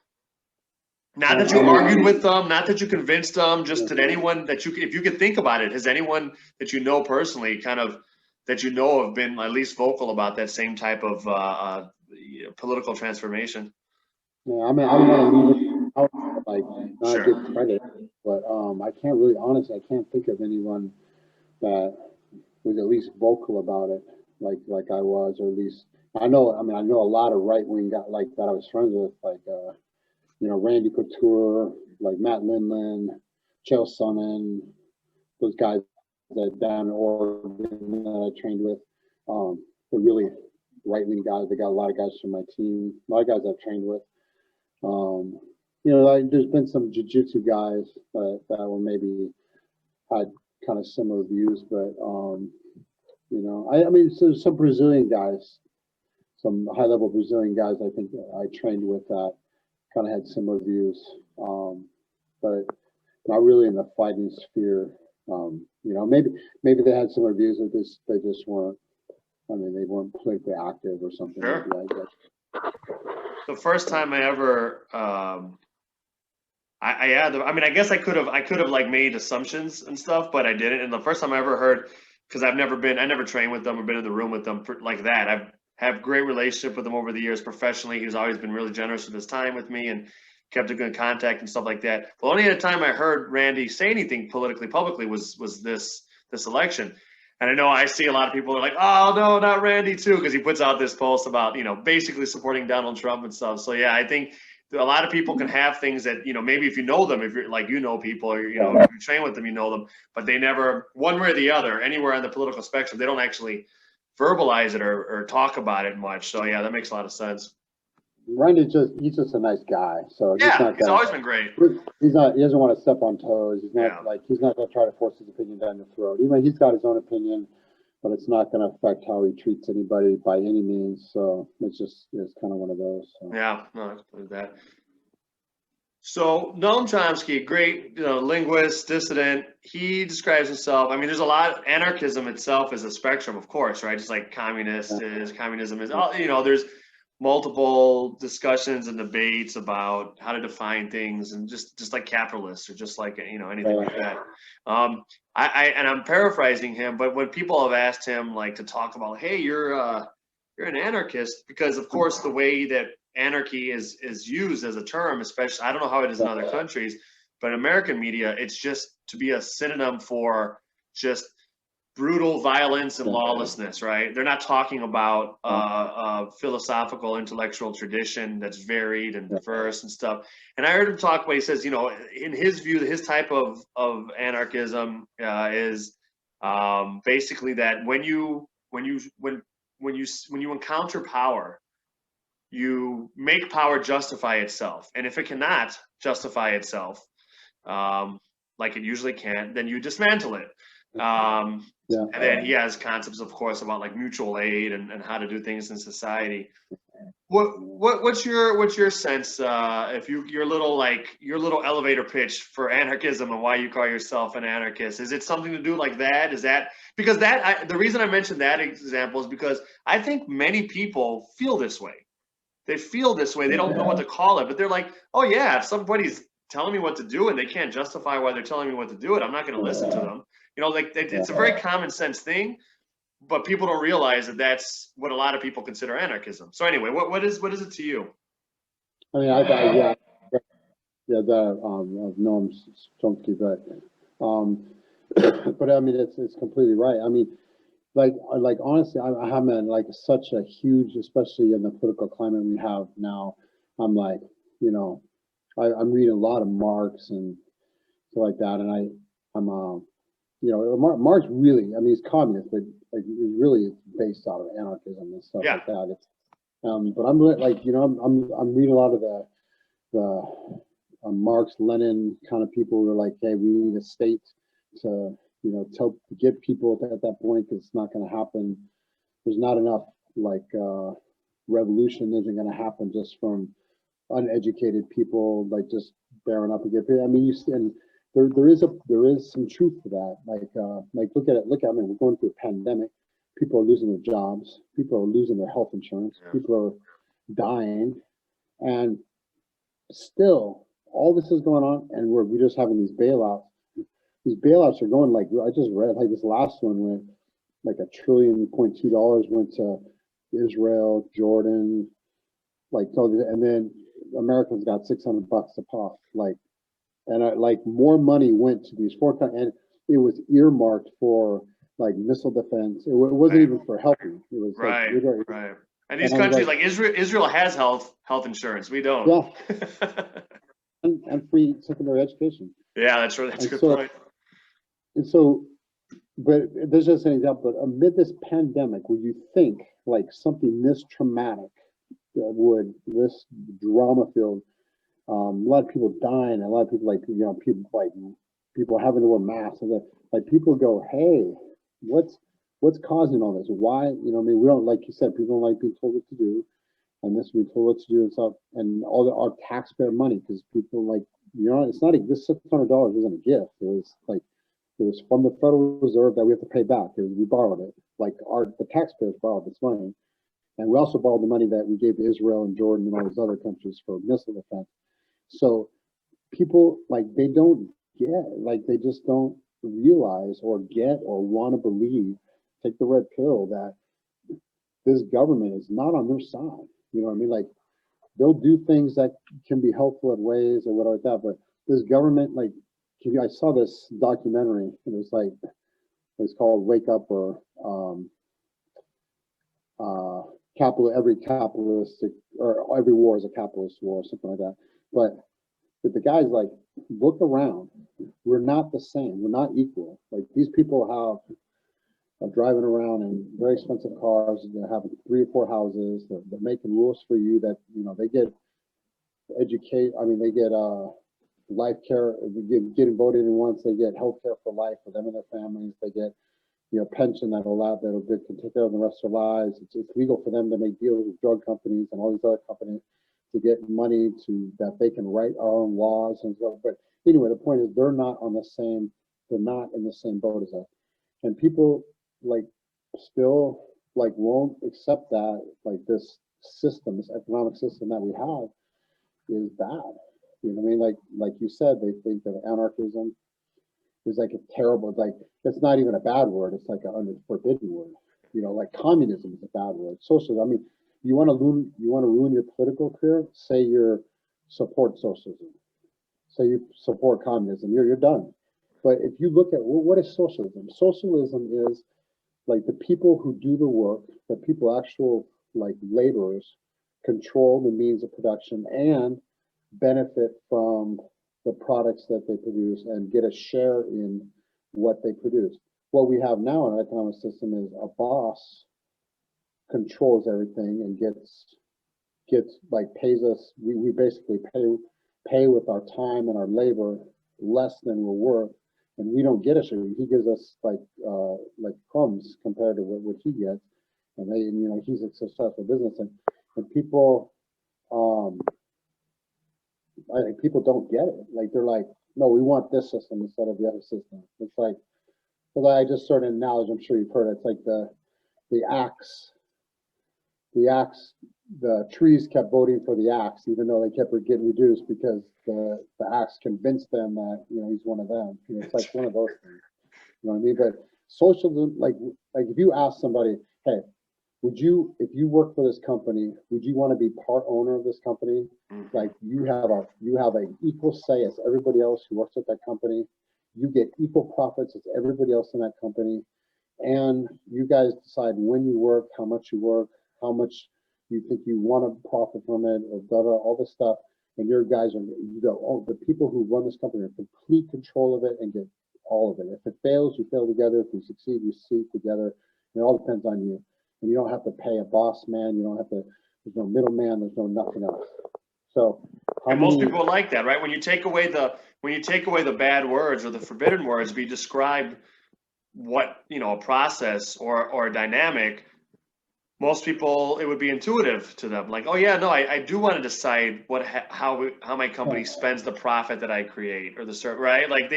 [SPEAKER 1] Not that you argued with them, not that you convinced them, just did anyone that you, if you could think about it, has anyone that you know personally kind of, that you know have been at least vocal about that same type of political transformation?
[SPEAKER 2] Yeah, I mean, I don't want to leave it out, like, not
[SPEAKER 1] Sure.
[SPEAKER 2] give credit, but I can't really, honestly, I can't think of anyone that was at least vocal about it, like I was, or at least, I mean, I know a lot of right-wing guys like that I was friends with, like, you know, Randy Couture, like Matt Lindland, Chael Sonnen, those guys that down in Oregon that I trained with, the really right-wing guys. They got a lot of guys from my team, a lot of guys I've trained with. You know, like, there's been some jiu-jitsu guys that were maybe had kind of similar views, but you know, I mean, so some Brazilian guys, some high-level Brazilian guys, I think I trained with that kind of had similar views, but not really in the fighting sphere. You know, maybe they had similar views, that they just weren't. I mean, they weren't politically active or something.
[SPEAKER 1] Sure.
[SPEAKER 2] Maybe, I guess.
[SPEAKER 1] The first time I ever, I had, I mean, I guess I could have like made assumptions and stuff, but I didn't. And the first time I ever heard, because I never trained with them or been in the room with them like that. I've have great relationship with him over the years professionally. He's always been really generous with his time with me and kept a good contact and stuff like that. The only other time I heard Randy say anything politically publicly was this election. And I know I see a lot of people are like, oh no, not Randy too, because he puts out this post about, you know, basically supporting Donald Trump and stuff. So yeah, I think a lot of people can have things that, you know, maybe if you know them, if you're like, you know, people, or, you know, if you train with them, you know them, but they never, one way or the other, anywhere on the political spectrum, they don't actually verbalize it or talk about it much. So yeah, that makes a lot of sense.
[SPEAKER 2] Randy he's just a nice guy. So
[SPEAKER 1] he's always been great.
[SPEAKER 2] He doesn't want to step on toes. He's not he's not going to try to force his opinion down your throat. Even he's got his own opinion, but it's not going to affect how he treats anybody by any means. So it's kind of one of those. So.
[SPEAKER 1] Yeah, no, I believe that. So Noam Chomsky, great, you know, linguist, dissident. He describes himself. I mean, there's a lot. Anarchism itself is a spectrum, of course, right? Just like communism is. All, you know, there's multiple discussions and debates about how to define things, and just like capitalists or just like, you know, anything like that. And I'm paraphrasing him, but when people have asked him like to talk about, hey, you're an anarchist, because of course the way that anarchy is used as a term, especially, I don't know how it is in other countries, but in American media, it's just to be a synonym for just brutal violence and lawlessness, right? They're not talking about a philosophical, intellectual tradition that's varied and diverse and stuff. And I heard him talk about, he says, you know, in his view, his type of anarchism is basically that when you encounter power, you make power justify itself. And if it cannot justify itself, like it usually can, then you dismantle it. And then he has concepts, of course, about like mutual aid and how to do things in society. What's your sense, if your little elevator pitch for anarchism and why you call yourself an anarchist? Is it something to do like that? Is that because the reason I mentioned that example is because I think many people feel this way. They feel this way. They don't know what to call it, but they're like, oh yeah, if somebody's telling me what to do and they can't justify why they're telling me what to do it, I'm not going to listen to them. You know, like it's a very common sense thing, but people don't realize that that's what a lot of people consider anarchism. So anyway, what is it to you?
[SPEAKER 2] I mean, I've Noam Chomsky, but I mean, it's completely right. I mean, like honestly, I have been like such a huge, especially in the political climate we have now. I'm like, you know, I'm reading a lot of Marx and stuff like that, and I'm you know, Marx really, I mean, he's communist, but like he's really based out of anarchism and stuff
[SPEAKER 1] Yeah.
[SPEAKER 2] like that. It's but I'm like, you know, I'm reading a lot of the Marx, Lenin kind of people who are like, hey, we need a state to, you know, to get people at that point because it's not going to happen. There's not enough like revolution isn't going to happen just from uneducated people like just bearing up against it. I mean, you see, and there is some truth to that. Like look at it. I mean, we're going through a pandemic. People are losing their jobs. People are losing their health insurance.
[SPEAKER 1] Yeah.
[SPEAKER 2] People are dying, and still all this is going on, and we're just having these bailouts. These bailouts are going like I just read like this last one went like $1.2 trillion went to Israel, Jordan, like so, and then Americans got $600 a pop, like, and like more money went to these four countries, and it was earmarked for like missile defense. It wasn't even for helping. It was
[SPEAKER 1] right,
[SPEAKER 2] like,
[SPEAKER 1] right. And these
[SPEAKER 2] and
[SPEAKER 1] countries like Israel has health insurance. We don't.
[SPEAKER 2] Yeah, and free secondary education.
[SPEAKER 1] Yeah, that's right. That's a good point.
[SPEAKER 2] And so, but there's just an example. But amid this pandemic, would you think like something this traumatic would this drama filled? A lot of people dying, a lot of people people having to wear masks, and like people go, hey, what's causing all this? Why, you know, I mean, we don't, like you said, people don't like being told what to do, and this we told what to do and stuff, and all our taxpayer money because people like, you know, it's not this $600 wasn't a gift. It was from the Federal Reserve that we have to pay back. We borrowed it, like the taxpayers borrowed this money, and we also borrowed the money that we gave to Israel and Jordan and all these other countries for missile defense. So people like they don't get, like they just don't realize or get or want to believe, take the red pill that this government is not on their side. You know what I mean? Like they'll do things that can be helpful in ways or whatever like that, but this government, like I saw this documentary and it was like it's called Wake Up or every capitalistic or every war is a capitalist war or something like that. But the guy's like, look around. We're not the same. We're not equal. Like these people are driving around in very expensive cars. They're having 3 or 4 houses. They're making rules for you that, you know, they get they get life care, getting voted in once. They get health care for life for them and their families. They get, you know, pension that'll can take care of the rest of their lives. It's legal for them to make deals with drug companies and all these other companies to get money that they can write our own laws and stuff. But anyway, the point is they're not in the same boat as us. And people like still like won't accept that like this economic system that we have is bad. You know what I mean? Like you said, they think that anarchism is like a terrible, like it's not even a bad word, it's like a forbidden word. You know, like communism is a bad word. Socialism, I mean, you want to ruin your political career, say you support socialism. Say you support communism, you're done. But if you look at what is socialism? Socialism is like the people who do the work, the people actual like laborers control the means of production and benefit from the products that they produce and get a share in what they produce. What we have now in our economic system is a boss controls everything and gets like pays us. We basically pay with our time and our labor less than we're worth, and we don't get a share. He gives us like crumbs compared to what he gets, and you know, he's a successful business, and people I think people don't get it. Like they're like, no, we want this system instead of the other system. It's like, because I just started an analogy, I'm sure you've heard it. It's like the axe, the trees kept voting for the axe, even though they kept getting reduced because the axe convinced them that, you know, he's one of them. You know, it's like one of those things. You know what I mean? But socialism, like if you ask somebody, hey, if you work for this company, would you want to be part owner of this company? Like you have an equal say as everybody else who works at that company. You get equal profits as everybody else in that company. and you guys decide when you work, how much you think you want to profit from it, or all this stuff. And your guys are, you go, oh, the people who run this company are in complete control of it and get all of it. If it fails, you fail together. If you succeed, you succeed together. It all depends on you. And you don't have to pay a boss man. You don't have to, there's no middleman. There's no nothing else. So
[SPEAKER 1] and most people like that, right? When you take away the bad words or the forbidden words, we describe what, you know, a process or a dynamic. Most people, it would be intuitive to them, like, oh yeah, no, I do want to decide how my company spends the profit that I create, or the service, right? Like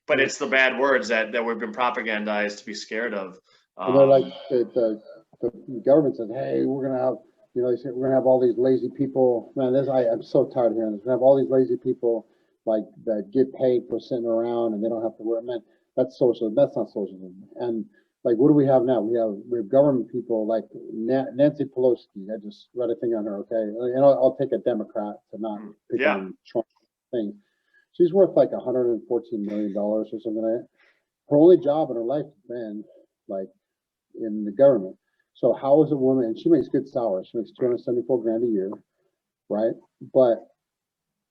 [SPEAKER 1] but it's the bad words that we've been propagandized to be scared of.
[SPEAKER 2] And they're like, the government says, hey, we're gonna have, you know, they say we're gonna have all these lazy people. Man, I'm so tired of hearing this. We're gonna have all these lazy people like that get paid for sitting around and they don't have to work. Man, that's socialism. That's not socialism. And like, what do we have now? We have government people like Nancy Pelosi. I just read a thing on her. Okay, and I'll take a Democrat to not pick on Trump thing. She's worth like $114 million or something like that. Her only job in her life has been like in the government. So how is a woman? And she makes good salary. She makes 274 grand a year, right? But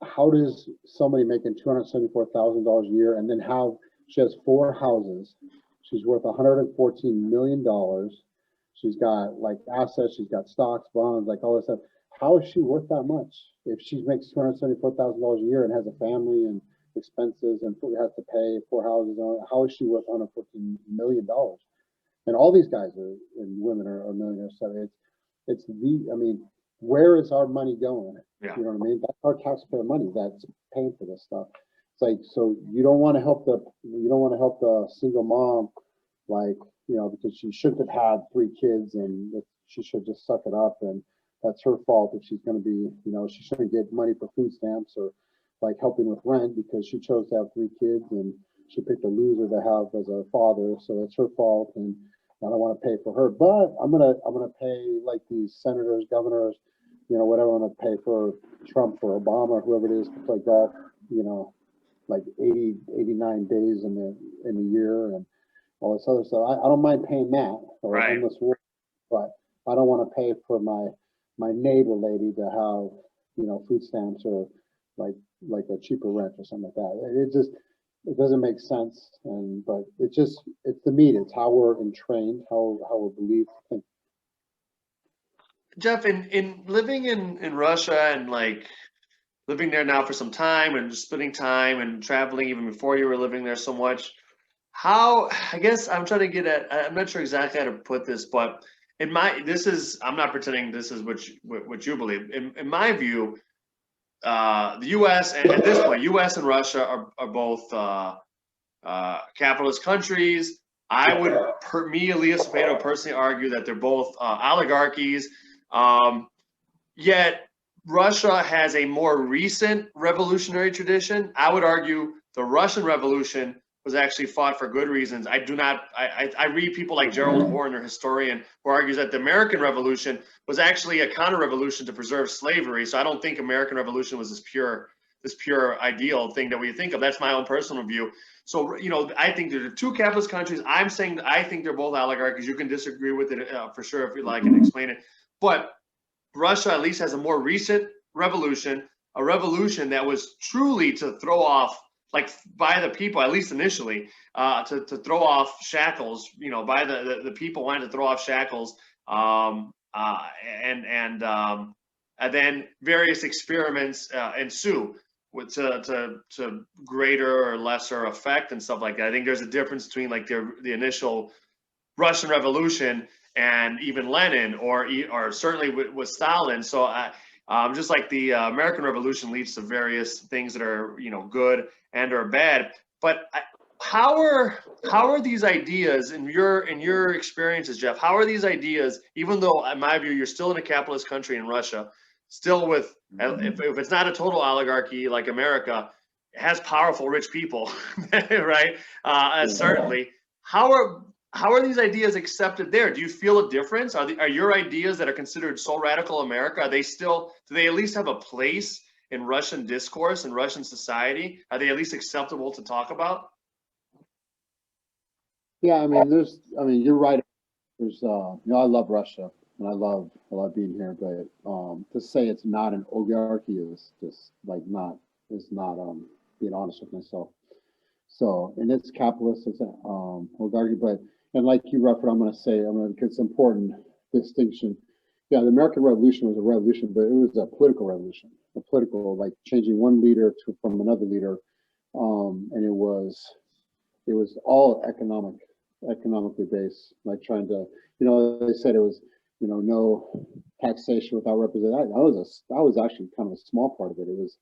[SPEAKER 2] how does somebody making $274,000 a year and then she has 4 houses? She's worth $114 million. She's got like assets. She's got stocks, bonds, like all this stuff. How is she worth that much if she makes $274,000 a year and has a family and expenses and has to pay 4 houses on it? How is she worth $114 million? And all these guys and women are millionaires. So I mean, where is our money going?
[SPEAKER 1] Yeah.
[SPEAKER 2] You know what I mean? That's our taxpayer money that's paying for this stuff. It's like, so you don't want to help the single mom, like, you know, because she shouldn't have had 3 kids and she should just suck it up, and that's her fault if she's going to be, you know, she shouldn't get money for food stamps or like helping with rent because she chose to have 3 kids and she picked a loser to have as a father, so that's her fault, and I don't want to pay for her. But I'm gonna pay like these senators, governors, you know, whatever. I'm gonna pay for Trump, for Obama, whoever it is, to play golf, you know, like 89 days in the year and all this other stuff. I don't mind paying that, or endless war, but I don't want to pay for my neighbor lady to have, you know, food stamps or like a cheaper rent or something like that. It doesn't make sense. But it's the meat. It's how we're entrained, how we're believed to think.
[SPEAKER 1] Jeff, in living in Russia and like living there now for some time and just spending time and traveling even before you were living there so much, I guess I'm trying to get at, I'm not sure exactly how to put this, but I'm not pretending this is what you believe. In my view, the U.S. and at this point, U.S. and Russia are both capitalist countries. I would, me, Elias Cepeda, personally argue that they're both oligarchies. Yet Russia has a more recent revolutionary tradition. I would argue the Russian Revolution was actually fought for good reasons. I read people like Gerald Horne, a historian, who argues that the American Revolution was actually a counter-revolution to preserve slavery. So I don't think American Revolution was this pure ideal thing that we think of. That's my own personal view. So, you know, I think there are 2 capitalist countries. I'm saying I think they're both oligarchies. You can disagree with it for sure if you like and explain it. But Russia at least has a more recent revolution, a revolution that was truly to throw off, like by the people, at least initially, to throw off shackles, you know, by the people wanting to throw off shackles, and then various experiments ensue to greater or lesser effect and stuff like that. I think there's a difference between like the initial Russian Revolution and even Lenin, or certainly with Stalin. So just like the American Revolution leads to various things that are, you know, good and or bad. But how are these ideas in your experiences, Jeff? How are these ideas, even though in my view you're still in a capitalist country in Russia, still with if it's not a total oligarchy like America, it has powerful rich people, right? Certainly. How are these ideas accepted there? Do you feel a difference? Are your ideas that are considered so radical America, do they at least have a place in Russian discourse and Russian society? Are they at least acceptable to talk about?
[SPEAKER 2] Yeah, I mean, you're right. There's, I love Russia and I love being here, but to say it's not an oligarchy is just like is not being honest with myself. So, and it's capitalist, it's oligarchy, but and like you referenced, because it's important distinction. Yeah, the American Revolution was a revolution, but it was a political revolution, a political like changing one leader from another leader, and it was all economically based, like trying to, they said it was, no taxation without representation. That was actually kind of a small part of it. It was,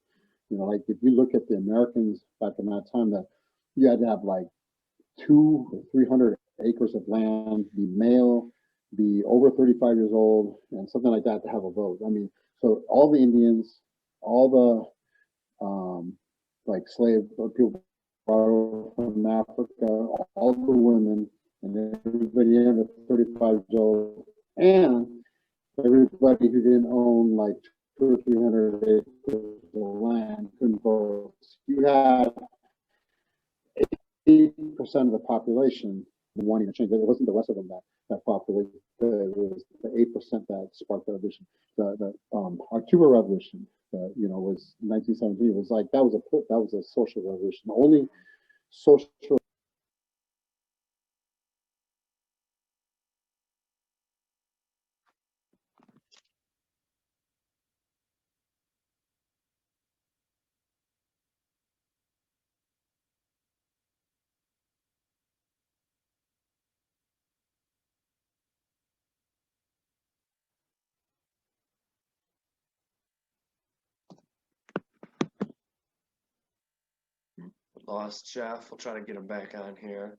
[SPEAKER 2] like if you look at the Americans back in that time, that you had to have like 200 or 300 acres of land, be male, be over 35 years old, and something like that to have a vote. I mean, so all the Indians, all the like slave people from Africa, all the women, and everybody under 35 years old, and everybody who didn't own like 200 or 300 acres of land couldn't vote. You had 80% of the population wanting to change. It wasn't the rest of them that populated. It was the 8% that sparked the revolution. The October Revolution, was 1917. It was like that was a social revolution. The only social.
[SPEAKER 1] Lost Jeff. We'll try to get him back on here.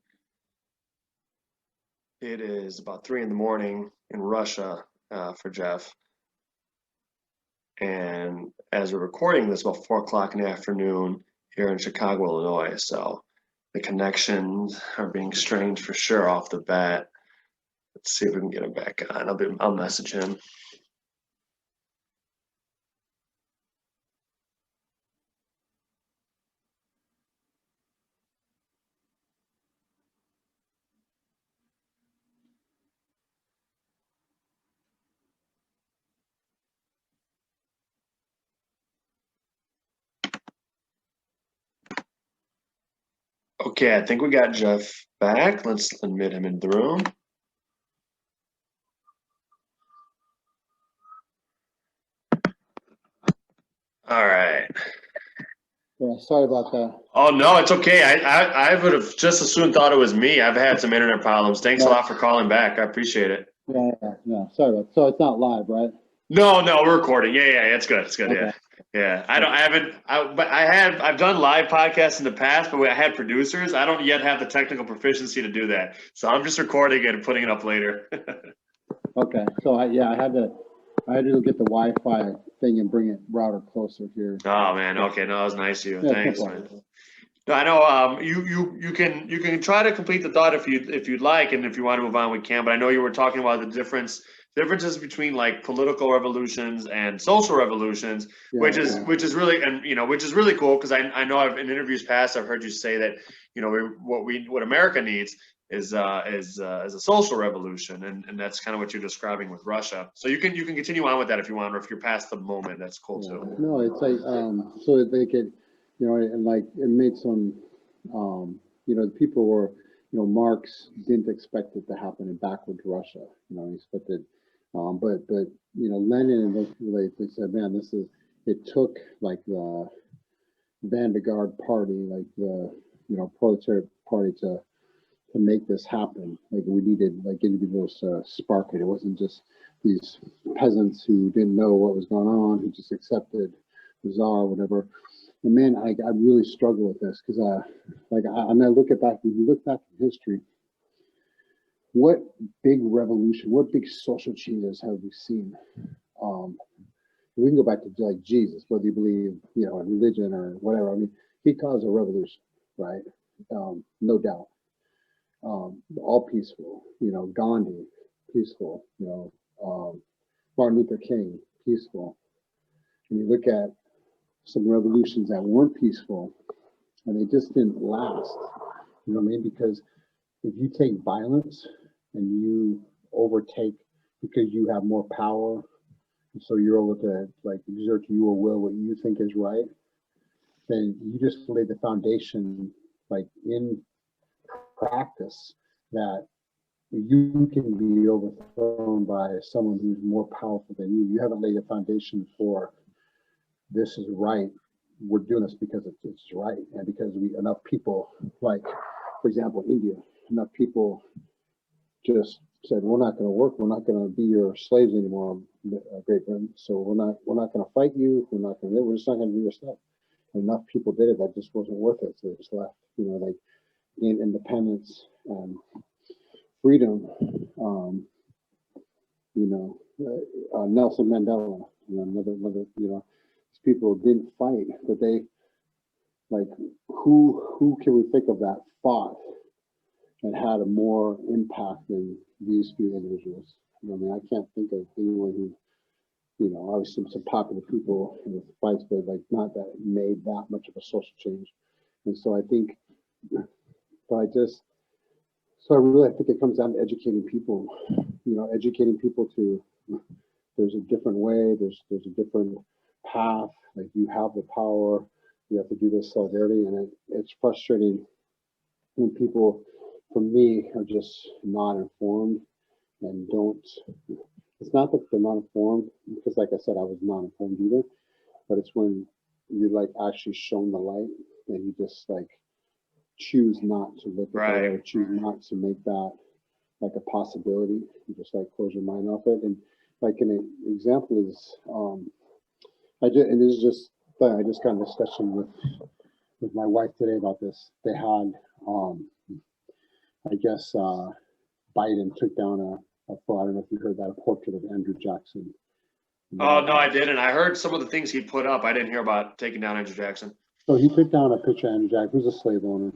[SPEAKER 1] It is about 3 in the morning in Russia for Jeff. And as we're recording this, about 4 o'clock in the afternoon here in Chicago, Illinois. So the connections are being strained for sure off the bat. Let's see if we can get him back on. I'll message him. Okay, I think we got Jeff back. Let's admit him in the room. All right.
[SPEAKER 2] Yeah, sorry about that.
[SPEAKER 1] Oh no, it's okay. I would have just as soon thought it was me. I've had some internet problems. Thanks a lot for calling back. I appreciate it.
[SPEAKER 2] Yeah. Sorry about. So it's not live, right?
[SPEAKER 1] No, we're recording. Yeah, it's good. It's good.
[SPEAKER 2] Okay.
[SPEAKER 1] Yeah. I've done live podcasts in the past, but I had producers. I don't yet have the technical proficiency to do that. So I'm just recording it and putting it up later.
[SPEAKER 2] Okay. So I had to go get the Wi-Fi thing and bring it router closer here.
[SPEAKER 1] Oh man. Okay. No, that was nice of you.
[SPEAKER 2] Yeah,
[SPEAKER 1] Thanks,
[SPEAKER 2] no
[SPEAKER 1] man. No, I know. You can try to complete the thought if you'd like, and if you want to move on, we can. But I know you were talking about the differences between like political revolutions and social revolutions, which is really which is really cool because I know in interviews past I've heard you say that what America needs is a social revolution, and that's kind of what you're describing with Russia. So you can continue on with that if you want, or if you're past the moment, that's cool too.
[SPEAKER 2] No, it's like so that they could. And like it made some, the people were, Marx didn't expect it to happen in backward Russia. He expected, but Lenin and those people, they said, man, it took like the vanguard party, like the, proletariat party to make this happen. Like we needed like individuals to spark it. It wasn't just these peasants who didn't know what was going on, who just accepted the czar or whatever. And man, I really struggle with this because when you look back in history, what big revolution, what big social changes have we seen? We can go back to like Jesus, whether you believe, in religion or whatever. I mean, he caused a revolution, right? No doubt. All peaceful, Gandhi, peaceful, Martin Luther King, peaceful. And you look at some revolutions that weren't peaceful and they just didn't last, you know what I mean? Because if you take violence and you overtake because you have more power, and so you're able to like exert your will what you think is right, then you just lay the foundation, like in practice, that you can be overthrown by someone who's more powerful than you. You haven't laid a foundation for this is right. We're doing this because it's right, and because enough people, like for example, India, enough people just said, we're not going to work. We're not going to be your slaves anymore, Great Britain. So we're not going to fight you. We're just not going to do your stuff. And enough people did it. That just wasn't worth it. So they just left. You know, like in independence and freedom. You know, Nelson Mandela. You know, another. You know, these people didn't fight, but they like who can we think of that fought and had a more impact than these few individuals? I mean, I can't think of anyone who, you know, obviously some popular people in the fights, but like not that made that much of a social change. And so I think, so I think it comes down to educating people, you know, educating people to, there's a different way, there's a different path, like you have the power, you have to do this solidarity, and it's frustrating when people, for me, are just not informed and don't, it's not that they're not informed, because like I said, I was not informed either, but it's when you're like actually shown the light and you just like choose not to look at that, or choose not to make that like a possibility. You just like close your mind off it. And like an example is, I just got a discussion with my wife today about this. They had, I guess, Biden took down I don't know if you heard that, a portrait of Andrew Jackson.
[SPEAKER 1] Oh, no, I didn't. I heard some of the things he put up. I didn't hear about taking down Andrew Jackson.
[SPEAKER 2] So he took down a picture of Andrew Jackson, who's a slave owner.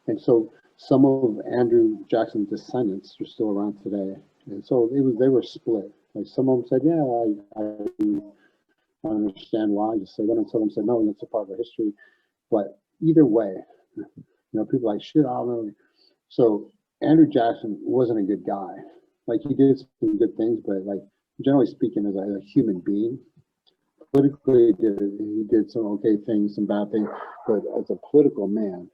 [SPEAKER 2] And so some of Andrew Jackson's descendants are still around today. And so they were split. Like some of them said, yeah, I understand why you say that. And some of them said, no, that's a part of our history. But either way, you know, people are like, shit, I don't know. So Andrew Jackson wasn't a good guy. Like he did some good things, but like generally speaking, as a human being, politically he did some okay things, some bad things, but as a political man,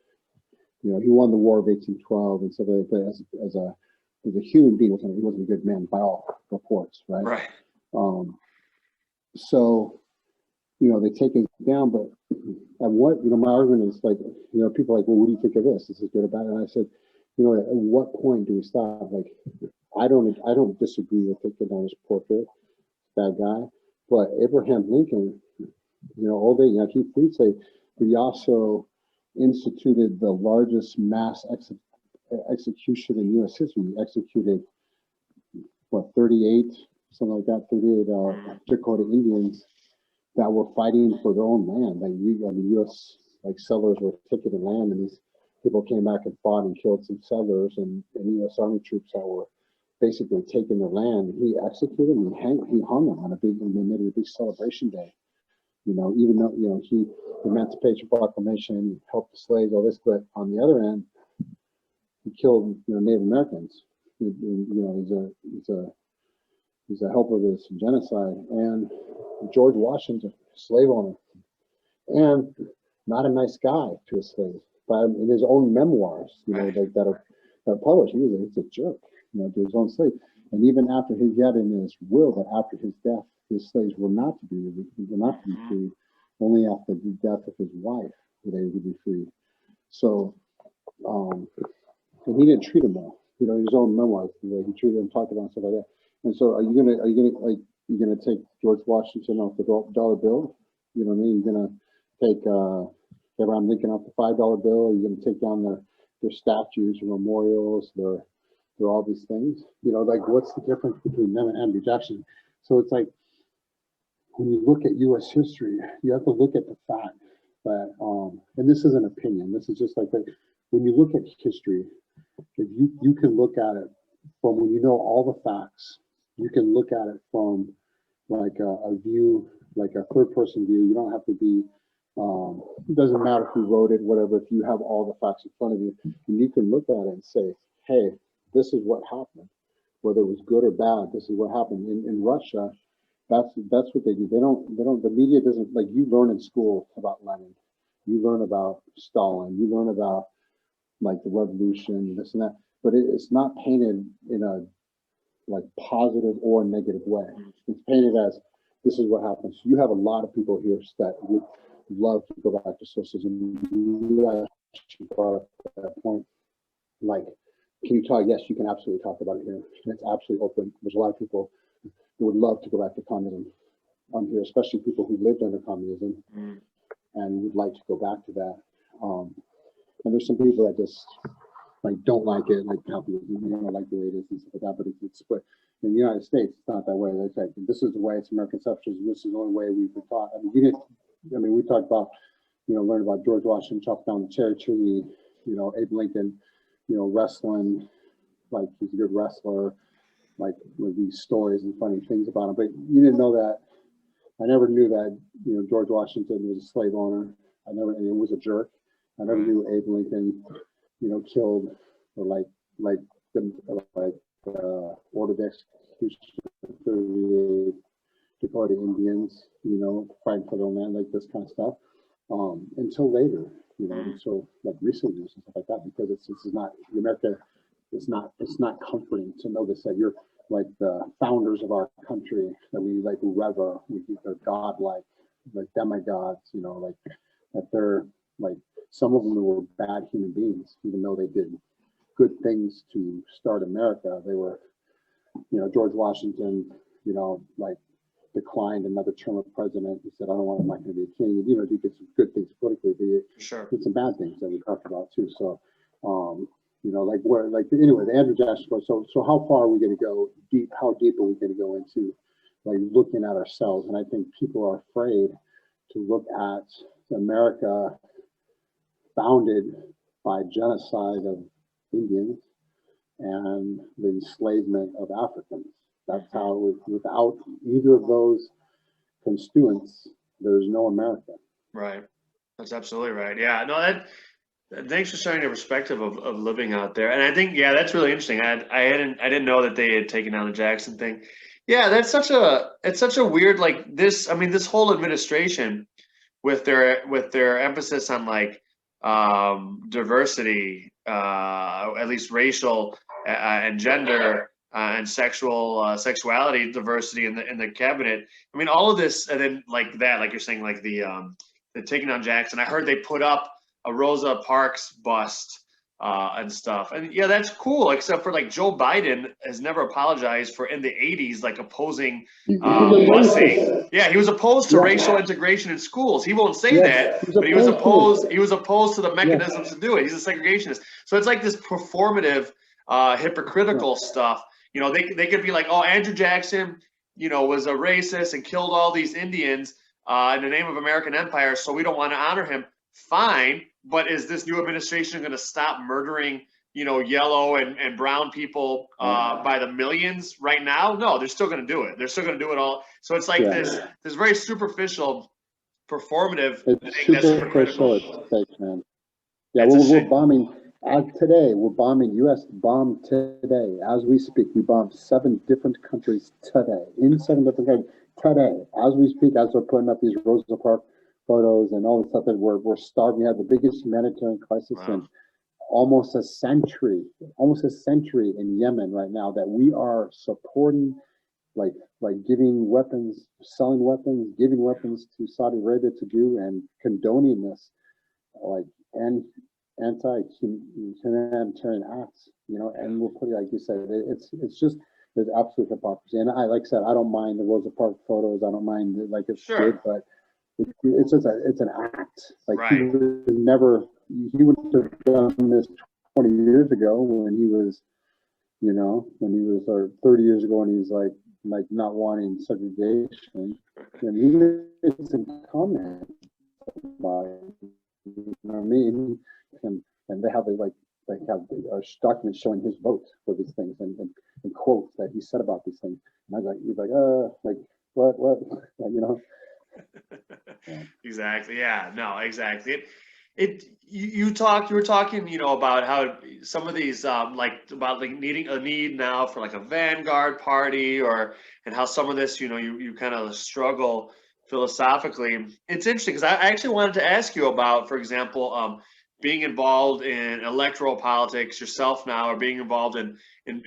[SPEAKER 2] you know, he won the War of 1812 and stuff like that. But as a human being, he wasn't a good man by all reports, right?
[SPEAKER 1] Right.
[SPEAKER 2] So, you know, they take it down, but at what, you know, my argument is like, you know, people are like, well, what do you think of this? This is good or bad? And I said, you know, at what point do we stop? Like, I don't disagree with taking down his portrait, bad guy, but Abraham Lincoln, you know, old age, you know, he freed slaves, but he also instituted the largest mass execution in U.S. history. He executed, what, 38, something like that, 38 Dakota Indians that were fighting for their own land. Like U.S. like settlers were taking the land, and these people came back and fought and killed some settlers and U.S. Army troops that were basically taking their land. He executed them, he hung them on and they made it a big celebration day. You know, even though, you know, he Emancipation Proclamation, helped the slaves, all this, but on the other end, he killed, you know, Native Americans. You know, he's a helper of this genocide. And George Washington, slave owner, and not a nice guy to his slaves. But in his own memoirs, you know, like that are published, he's a jerk, you know, to his own slaves. And even after he had in his will that after his death, his slaves were not to be free. Only after the death of his wife were they to be free. So, and he didn't treat them well. You know, his own memoirs, the way he treated them, talked about and stuff like that. And so, are you gonna take George Washington off the dollar bill? You know what I mean? You're gonna take Abraham Lincoln off the $5 bill. You're gonna take down their statues, their memorials, their all these things. You know, like what's the difference between them and Andrew Jackson? So it's like, when you look at U.S. history, you have to look at the fact that, and this is an opinion, this is just like that, when you look at history, if you can look at it from when you know all the facts, you can look at it from like a view, like a third person view. You don't have to be It doesn't matter who wrote it, whatever. If you have all the facts in front of you, and you can look at it and say, "Hey, this is what happened. Whether it was good or bad, this is what happened." In Russia, that's what they do. They don't. The media doesn't, like, you learn in school about Lenin, you learn about Stalin, you learn about like the revolution, this and that, but it's not painted in a like positive or negative way. It's painted as, this is what happens. You have a lot of people here that would love to go back to socialism. You actually brought up that point. Like, can you talk? Yes, you can absolutely talk about it here. It's absolutely open. There's a lot of people who would love to go back to communism here, especially people who lived under communism and would like to go back to that. And there's some people that just like don't like it, like capitalism, you don't like the way it is and stuff like that. But it's split. In the United States, it's not that way. They say this is the way, it's American socialism. This is the only way we've been taught. I mean, you didn't. I mean, we talked about, learn about George Washington chopping down the cherry tree. Abe Lincoln, wrestling, like he's a good wrestler, like with these stories and funny things about him. But you didn't know that. I never knew that, George Washington was a slave owner. I never, and he was a jerk. I never knew Abe Lincoln, killed or ordered the execution of 38 Dakota Indians, fighting for their land, like this kind of stuff. Until later, until like recent news and stuff like that, because this is not America. It's not comforting to know this, that you're like the founders of our country, that we like rever, they're godlike, like demigods, like that they're like, some of them were bad human beings, even though they did good things to start America. They were, George Washington, like declined another term of president. He said, I'm not going to be a king. He did some good things politically, but
[SPEAKER 1] Sure.
[SPEAKER 2] did some bad things that we talked about too. So, anyway, the Andrew Jackson question. So how far are we going to go deep? How deep are we going to go into like looking at ourselves? And I think people are afraid to look at America founded by genocide of Indians and the enslavement of Africans. That's how, without either of those constituents, there's no America.
[SPEAKER 1] Right. That's absolutely right. Yeah. No, thanks for sharing your perspective of living out there. And I think, yeah, that's really interesting. I didn't know that they had taken down the Jackson thing. Yeah, it's such a weird, like this. I mean, this whole administration with their emphasis on like diversity, at least racial and gender and sexuality diversity in the cabinet. I mean, all of this, and then like that, like you're saying, like the taking down Jackson. I heard they put up a Rosa Parks bust and stuff. And yeah, that's cool, except for like Joe Biden has never apologized for in the 80s, like opposing busing. Yeah, he was opposed to racial integration in schools. He won't say that, but he was opposed to the mechanisms to do it. He's a segregationist. So it's like this performative, hypocritical stuff. They could be like, oh, Andrew Jackson, was a racist and killed all these Indians in the name of American empire, so we don't want to honor him. Fine, but is this new administration going to stop murdering, yellow and brown people by the millions right now? No, they're still going to do it. They're still going to do it all. So it's like this very superficial, performative thing that's hypocritical.
[SPEAKER 2] It's fake, man. Yeah, we're bombing today. We're bombing. U.S. bombed today as we speak. We bombed 7 different countries today, in 7 different countries today, as we speak. As we're putting up these Rosa Parks photos and all the stuff that we're starving. We have the biggest humanitarian crisis in almost a century in Yemen right now, that we are supporting, like giving weapons, selling weapons, giving weapons to Saudi Arabia to do, and condoning this, like, and anti-humanitarian acts, and we'll put it, like you said, it's just, there's absolute hypocrisy. And like I said, I don't mind the Rosa Parks photos. I don't mind it, like it's good, but it's just it's an act. Like he wouldn't have done this 20 years ago when he was, or 30 years ago when he's like not wanting segregation. And he made some comments about it, you know what I mean? And they have documents showing his vote for these things and quotes that he said about these things. And I was like, he's like, what,
[SPEAKER 1] Exactly. Yeah. No. Exactly. You were talking, about how some of these like about like needing a need now for like a vanguard party, or and how some of this, you kind of struggle philosophically. It's interesting because I actually wanted to ask you about, for example, being involved in electoral politics yourself now, or being involved in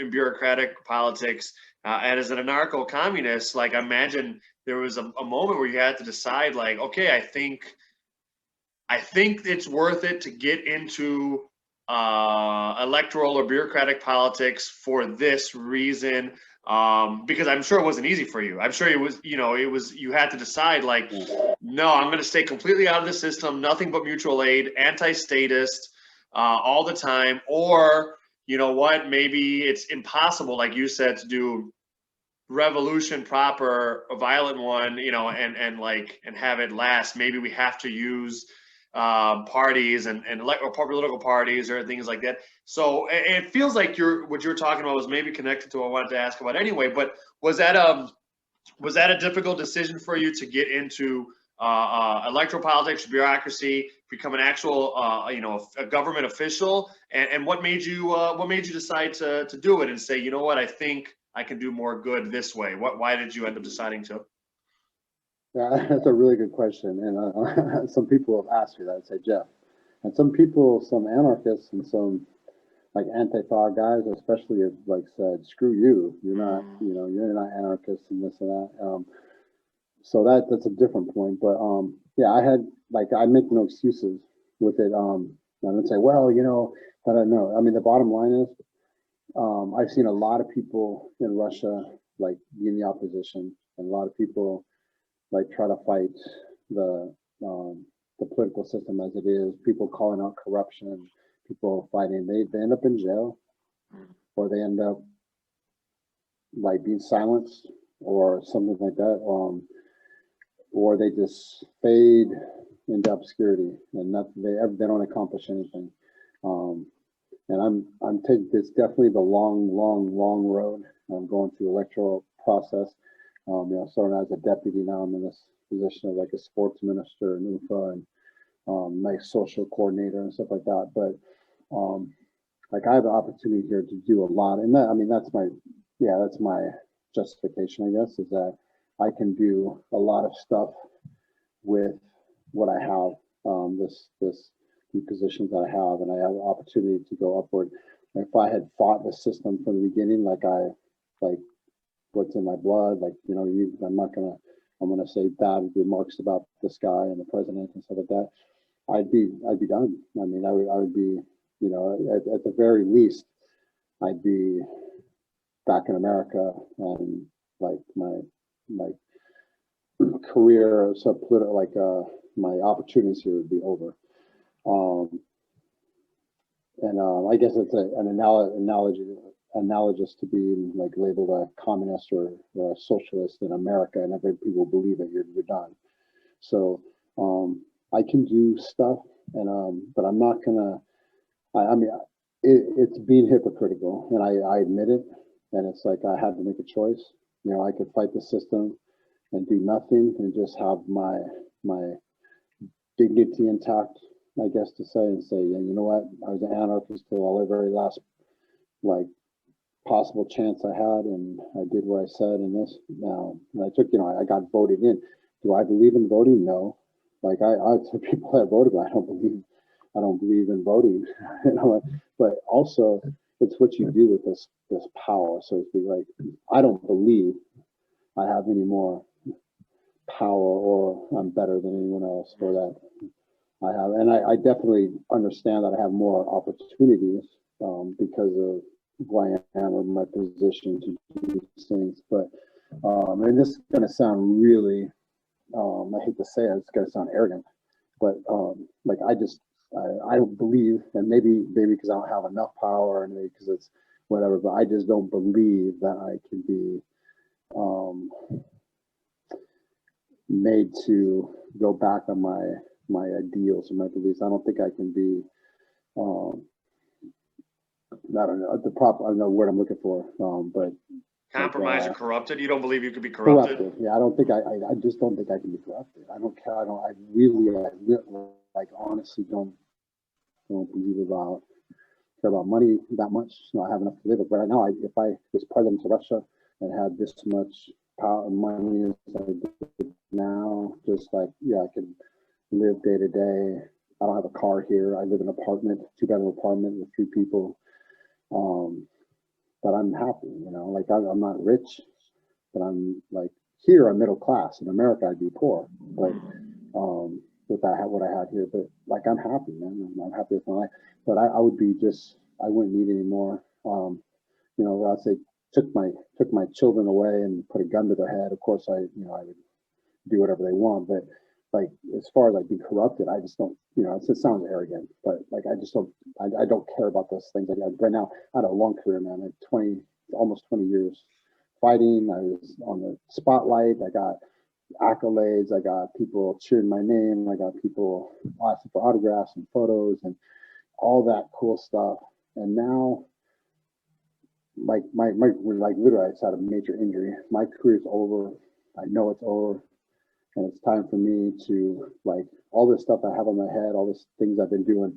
[SPEAKER 1] bureaucratic politics, and as an anarcho-communist, like I imagine there was a moment where you had to decide, like, okay, I think it's worth it to get into electoral or bureaucratic politics for this reason. Because I'm sure it wasn't easy for you. I'm sure it was, you had to decide, like, no, I'm going to stay completely out of the system, nothing but mutual aid, anti-statist all the time. Or, you know what, maybe it's impossible, like you said, to do revolution proper, a violent one, and have it last. Maybe we have to use parties or political parties or things like that. So it feels like what you're talking about was maybe connected to what I wanted to ask about anyway. But was that a difficult decision for you to get into electoral politics, bureaucracy, become an actual, a government official? And what made you decide to do it and say, you know what, I think I can do more good this way? Why did you end up deciding to?
[SPEAKER 2] Yeah, that's a really good question. And some people have asked me that. Say, Jeff, and some people, some anarchists and some like anti-thought guys, especially, have like said, "Screw you! You're not, you're not anarchist and this and that." So that's a different point. But yeah, I make no excuses with it. I don't say, well, I don't know. I mean, the bottom line is, I've seen a lot of people in Russia like be in the opposition, and a lot of people like try to fight the the political system as it is. People calling out corruption, people fighting. They end up in jail, or they end up like being silenced, or something like that. Or they just fade into obscurity, and they don't accomplish anything. Um, and I'm taking this definitely the long road. I'm going through the electoral process. Starting as a deputy, now I'm in this position of like a sports minister in UFA, and nice social coordinator and stuff like that. But like I have an opportunity here to do a lot, and that's my justification, I guess, is that I can do a lot of stuff with what I have, the positions that I have, and I have an opportunity to go upward. And if I had fought the system from the beginning, like what's in my blood, like I'm gonna say bad remarks about this guy and the president and stuff like that, I'd be done. I mean, I would be, at the very least, I'd be back in America, and like my career, so political, like my opportunities here would be over. I guess it's an analogous to being like labeled a communist or a socialist in America, and every people believe it, you're done. So I can do stuff, but I'm not gonna. I mean, it's being hypocritical, and I admit it. And it's like I had to make a choice. I could fight the system and do nothing and just have my dignity intact, I guess, to say, yeah, you know what, I was an anarchist till all the very last like possible chance I had, and I did what I said in this. Now, and I took, I got voted in. Do I believe in voting? No. Like I tell people that voted, but I don't believe in voting. But also it's what you do with this power. So to speak, like I don't believe I have any more power, or I'm better than anyone else, or that I have. And I definitely understand that I have more opportunities because of who I am or my position to do these things. But and this is going to sound really, I hate to say it, it's going to sound arrogant, but like I don't believe, and maybe because I don't have enough power, and maybe because it's whatever, but I just don't believe that I can be made to go back on my ideals and my beliefs. I don't think I can be I don't know the proper, I don't know what I'm looking for, but
[SPEAKER 1] compromised or corrupted? You don't believe you could be corrupted?
[SPEAKER 2] Corrupted. Yeah, I don't think I just don't think I can be corrupted. I don't care. I really like honestly don't believe care about money that much. I have enough to live with. But right now, if I was president of Russia and had this much power and money as I do now, just like, yeah, I can live day to day. I don't have a car here. I live in an apartment, 2-bedroom apartment with 3 people. But I'm happy, like I'm not rich, but I'm like here I'm middle class. In America, I'd be poor, but with what I had here, but like I'm happy, man. I'm happy with my life. But I would be I wouldn't need any more. I'd say took my children away and put a gun to their head. Of course, I would do whatever they want. But like as far as like being corrupted, I just don't. It sounds arrogant, but like I just don't. I don't care about those things. Like right now, I had a long career, man. I had almost 20 years fighting. I was on the spotlight. I got accolades. I got people cheering my name. I got people asking for autographs and photos and all that cool stuff. And now, like like literally, I just had a major injury. My career's over. I know it's over, and it's time for me to like all this stuff I have on my head, all these things I've been doing,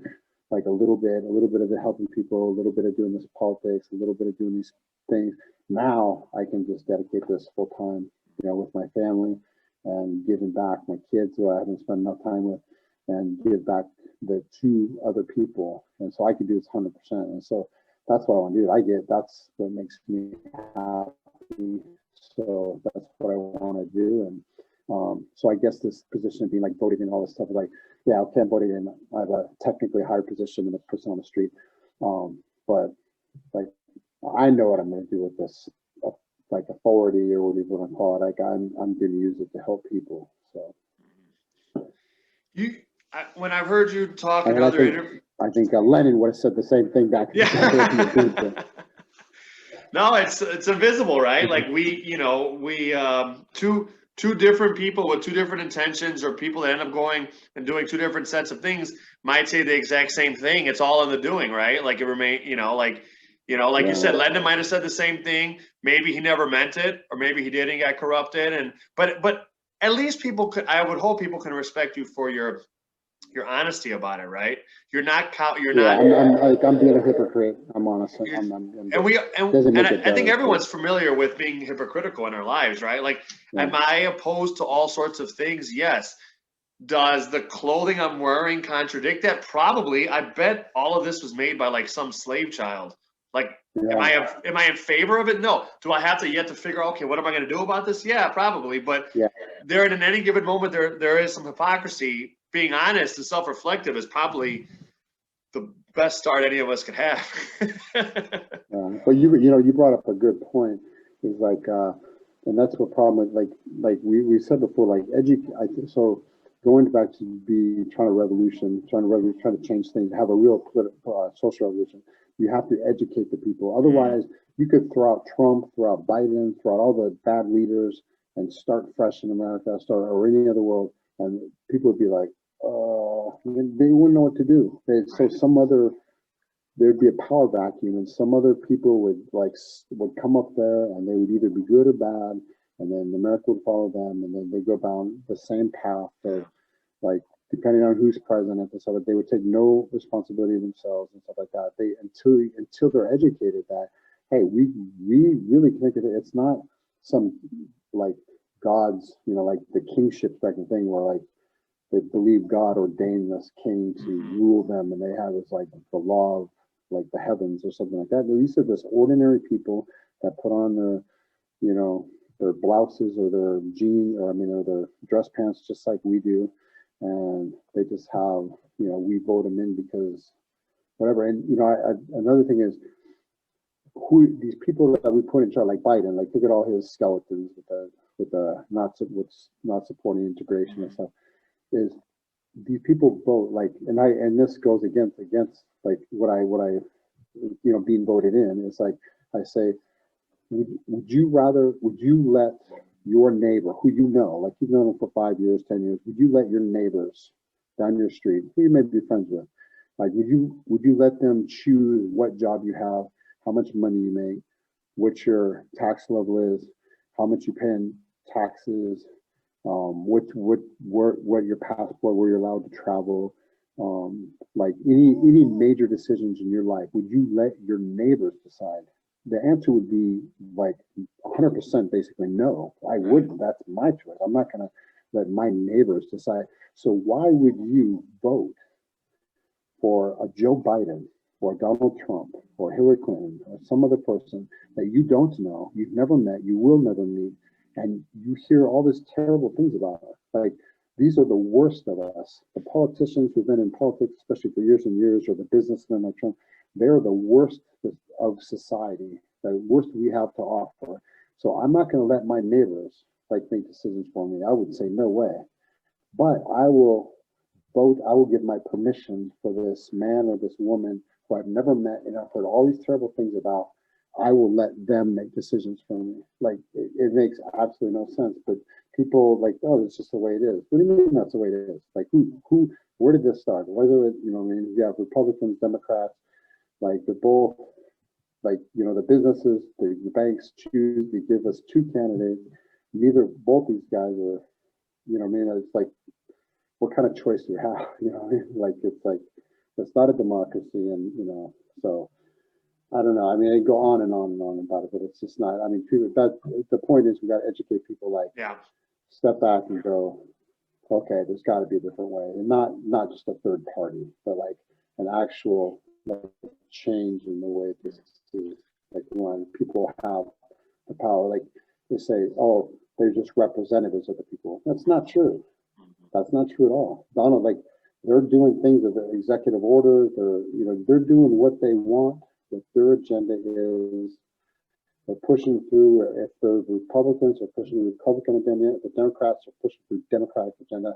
[SPEAKER 2] like a little bit of it helping people, a little bit of doing this politics, a little bit of doing these things. Now I can just dedicate this full time, with my family and giving back my kids who I haven't spent enough time with, and give back the 2 other people. And so I can do this 100%. And so that's what I want to do. That's what makes me happy. So that's what I want to do. And so I guess this position of being like voted in, all this stuff is like, yeah, okay, I'm voted in. I have a technically higher position than the person on the street. But like, I know what I'm going to do with this, like authority or whatever you want to call it. Like I'm going to use it to help people. So
[SPEAKER 1] when I've heard you talk in other interviews,
[SPEAKER 2] I think Lenin would have said the same thing back.
[SPEAKER 1] Yeah. No, it's invisible, right? Like we two different people with 2 different intentions, or people that end up going and doing 2 different sets of things might say the exact same thing. It's all in the doing, right? Like it remain, you said, Lenin might have said the same thing. Maybe he never meant it, or maybe he did and got corrupted. But at least I would hope people can respect you for your honesty about it, right? You're not.
[SPEAKER 2] I'm being a hypocrite. I'm honest.
[SPEAKER 1] I think everyone's familiar with being hypocritical in our lives, right? Like, am I opposed to all sorts of things? Yes. Does the clothing I'm wearing contradict that? Probably. I bet all of this was made by like some slave child. Like, am I in favor of it? No. Do I have to yet to figure out, okay, what am I going to do about this? Yeah, probably. But there, in any given moment, there is some hypocrisy. Being honest and self-reflective is probably the best start any of us could have.
[SPEAKER 2] But you brought up a good point. Is like, and that's what problem is. Like we said before, like so going back to trying to change things, have a real social revolution. You have to educate the people. Otherwise, you could throw out Trump, throw out Biden, throw out all the bad leaders, and start fresh in America, or any other world, and people would be like, they wouldn't know what to do. There'd be a power vacuum, and some other people would come up there, and they would either be good or bad, and then America would follow them, and then they go down the same path of, like, depending on who's president and stuff, they would take no responsibility themselves and stuff like that. Until they're educated that, hey, we really connected. It's not some like God's, like the kingship type of thing where like they believe God ordained this king to rule them, and they have this like the law of like the heavens or something like that. These are just ordinary people that put on their blouses or their jeans, or their dress pants just like we do, and they just have, we vote them in because whatever. And another thing is, who these people that we put in charge, like Biden, like look at all his skeletons with the not supporting integration and stuff. Is these people vote like, and this goes against like what I being voted in. It's like I say, would you let your neighbor, who like you've known them for 5 years, 10 years, would you let your neighbors down your street, who you may be friends with, like would you let them choose what job you have, how much money you make, what your tax level is, how much you pay in taxes, what your passport, where you're allowed to travel, like any major decisions in your life, would you let your neighbors decide? The answer would be like 100% basically no, I wouldn't. That's my choice. I'm not going to let my neighbors decide. So why would you vote for a Joe Biden or Donald Trump or Hillary Clinton or some other person that you don't know, you've never met, you will never meet, and you hear all these terrible things about us? Like, these are the worst of us. The politicians who've been in politics, especially for years and years, or the businessmen like Trump, they're the worst of society, the worst we have to offer. So I'm not going to let my neighbors like make decisions for me. I would say no way. But I will vote. I will give my permission for this man or this woman who I've never met and I've heard all these terrible things about. I will let them make decisions for me. Like, it makes absolutely no sense. But people like, oh, it's just the way it is. What do you mean that's the way it is? Like, where did this start? Whether it, you know, I mean, you have Republicans, Democrats, like they're both, like, you know, the businesses, the banks choose, they give us two candidates. Both these guys are, you know, I mean, it's like, what kind of choice do you have? You know, like, it's not a democracy, and, you know, so I don't know. I mean, I go on and on and on about it, but it's just not. I mean, people. The point is, we got to educate people. Like, step back and go, okay, there's got to be a different way, and not just a third party, but like an actual like change in the way this is. Like, when people have the power, like they say, oh, they're just representatives of the people. That's not true. That's not true at all. Donald, like, they're doing things of the executive order. They're doing what they want. What their agenda is. They're pushing through. If the Republicans are pushing the Republican agenda, the Democrats are pushing through Democratic agenda,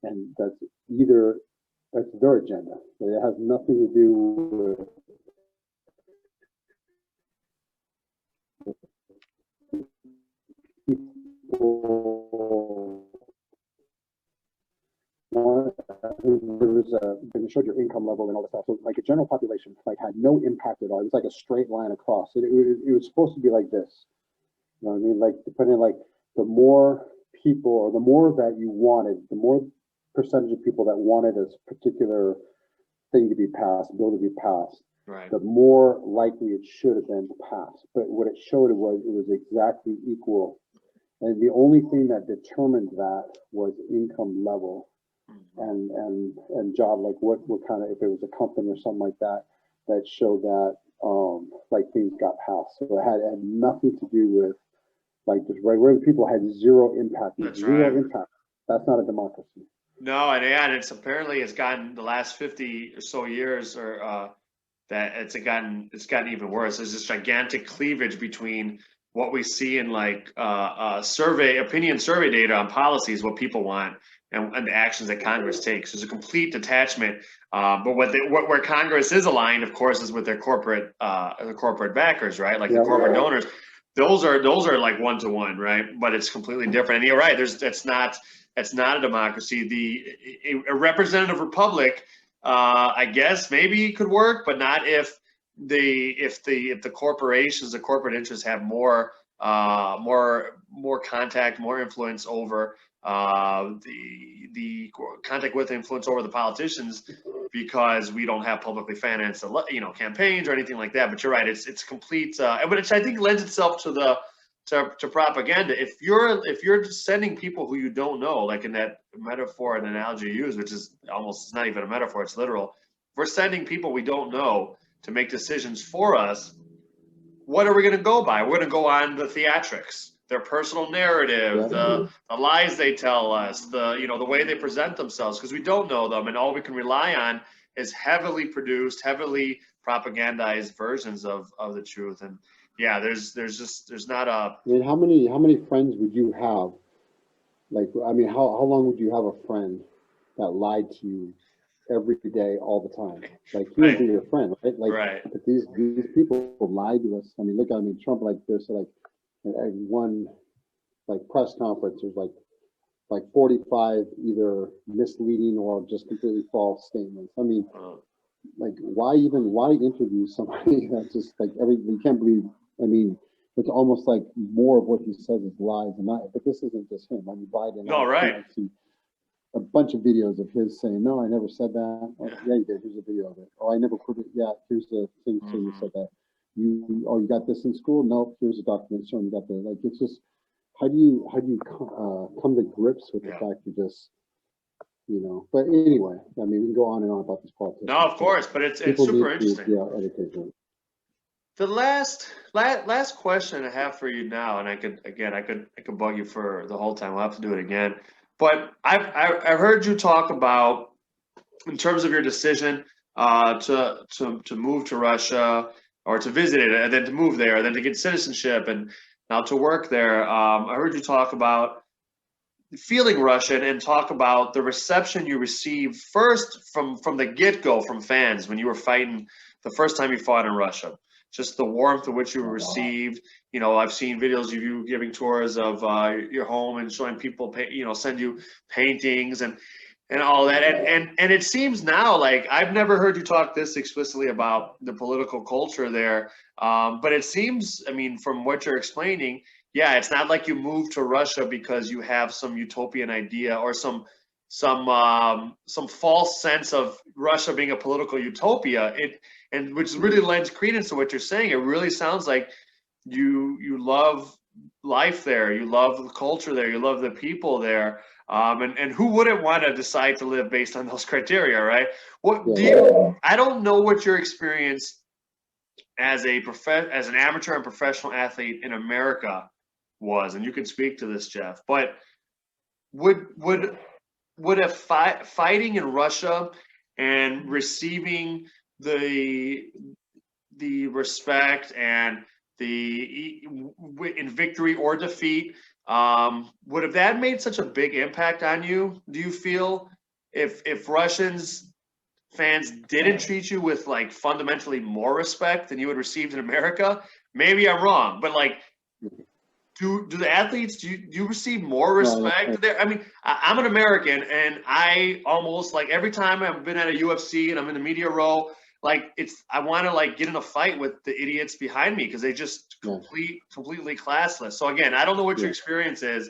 [SPEAKER 2] and that's their agenda. It has nothing to do with people. It showed your income level and all this stuff. So, like, a general population, like, had no impact at all. It was like a straight line across. It was supposed to be like this. You know what I mean? Like, depending, like, the more people, or the more that you wanted, the more percentage of people that wanted a particular thing to be passed, bill to be passed,
[SPEAKER 1] right,
[SPEAKER 2] the more likely it should have been to pass. But what it showed it was exactly equal. And the only thing that determined that was income level and job, like what kind of, if it was a company or something like that, that showed that like things got passed. So it had nothing to do with like just regular people. Had zero impact.
[SPEAKER 1] That's
[SPEAKER 2] zero
[SPEAKER 1] right.
[SPEAKER 2] impact. That's not a democracy.
[SPEAKER 1] No, and it's apparently it's gotten the last 50 or so years, or that it's gotten even worse. There's this gigantic cleavage between what we see in like opinion survey data on policies, what people want, and the actions that Congress takes. There's a complete detachment. But where Congress is aligned, of course, is with their corporate backers, right? Like the corporate donors. Those are like one-to-one, right? But it's completely different. And you're right. It's not a democracy. A representative republic, I guess maybe could work, but not if the corporations, the corporate interests have more contact, more influence over the contact with influence over the politicians, because we don't have publicly financed campaigns or anything like that. But you're right, it's complete, but I think lends itself to propaganda. If you're sending people who you don't know, like in that metaphor and analogy you use, which is almost, it's not even a metaphor, it's literal. If we're sending people we don't know to make decisions for us, what are we going to go by? We're going to go on the theatrics, their personal narrative, the lies they tell us, the way they present themselves, because we don't know them, and all we can rely on is heavily produced, heavily propagandized versions of the truth. And yeah, there's not a.
[SPEAKER 2] I mean, how many friends would you have? Like, I mean, how long would you have a friend that lied to you every day, all the time? Like, he would be your friend, right? Like, but these people lied to us. I mean, look, I mean, Trump, like this, like at one like press conference, there's like 45 either misleading or just completely false statements. I mean, like, why interview somebody that's just like you can't believe? I mean, it's almost like more of what he says is lies and not. But this isn't just him. I mean, Biden.
[SPEAKER 1] No, right.
[SPEAKER 2] I see a bunch of videos of his saying, "No, I never said that." Oh, yeah, you did. Here's a video of it. Oh, I never put it. Yeah, here's the thing saying you said that. You got this in school? Nope. Here's a document showing you got the. Like, it's just how do you come to grips with the fact you just, you know? But anyway, I mean, we can go on and on about this politics.
[SPEAKER 1] No, of course, but it's super interesting.
[SPEAKER 2] Yeah, education.
[SPEAKER 1] The last question I have for you now, and I could bug you for the whole time. We'll have to do it again. But I've heard you talk about, in terms of your decision to move to Russia, or to visit it, and then to move there, and then to get citizenship, and now to work there. I heard you talk about feeling Russian, and talk about the reception you received first from the get-go from fans when you were fighting the first time you fought in Russia. Just the warmth of which you were received. You know, I've seen videos of you giving tours of your home and showing people, send you paintings and all that. And it seems now, like, I've never heard you talk this explicitly about the political culture there. But it seems, I mean, from what you're explaining, yeah, it's not like you moved to Russia because you have some utopian idea or some false sense of Russia being a political utopia. And which really lends credence to what you're saying. It really sounds like you love life there, you love the culture there, you love the people there, and who wouldn't want to decide to live based on those criteria, right? I don't know what your experience as an amateur and professional athlete in America was, and you can speak to this, Jeff. But would fighting in Russia and receiving the respect and in victory or defeat, would have that made such a big impact on you? Do you feel if Russians fans didn't treat you with, like, fundamentally more respect than you would receive in America? Maybe I'm wrong, but, like, do the athletes, do you receive more respect there? I mean, I'm an American, and I almost, like, every time I've been at a UFC and I'm in the media row, like, I want to, like, get in a fight with the idiots behind me because they just completely classless. So again, I don't know what your experience is,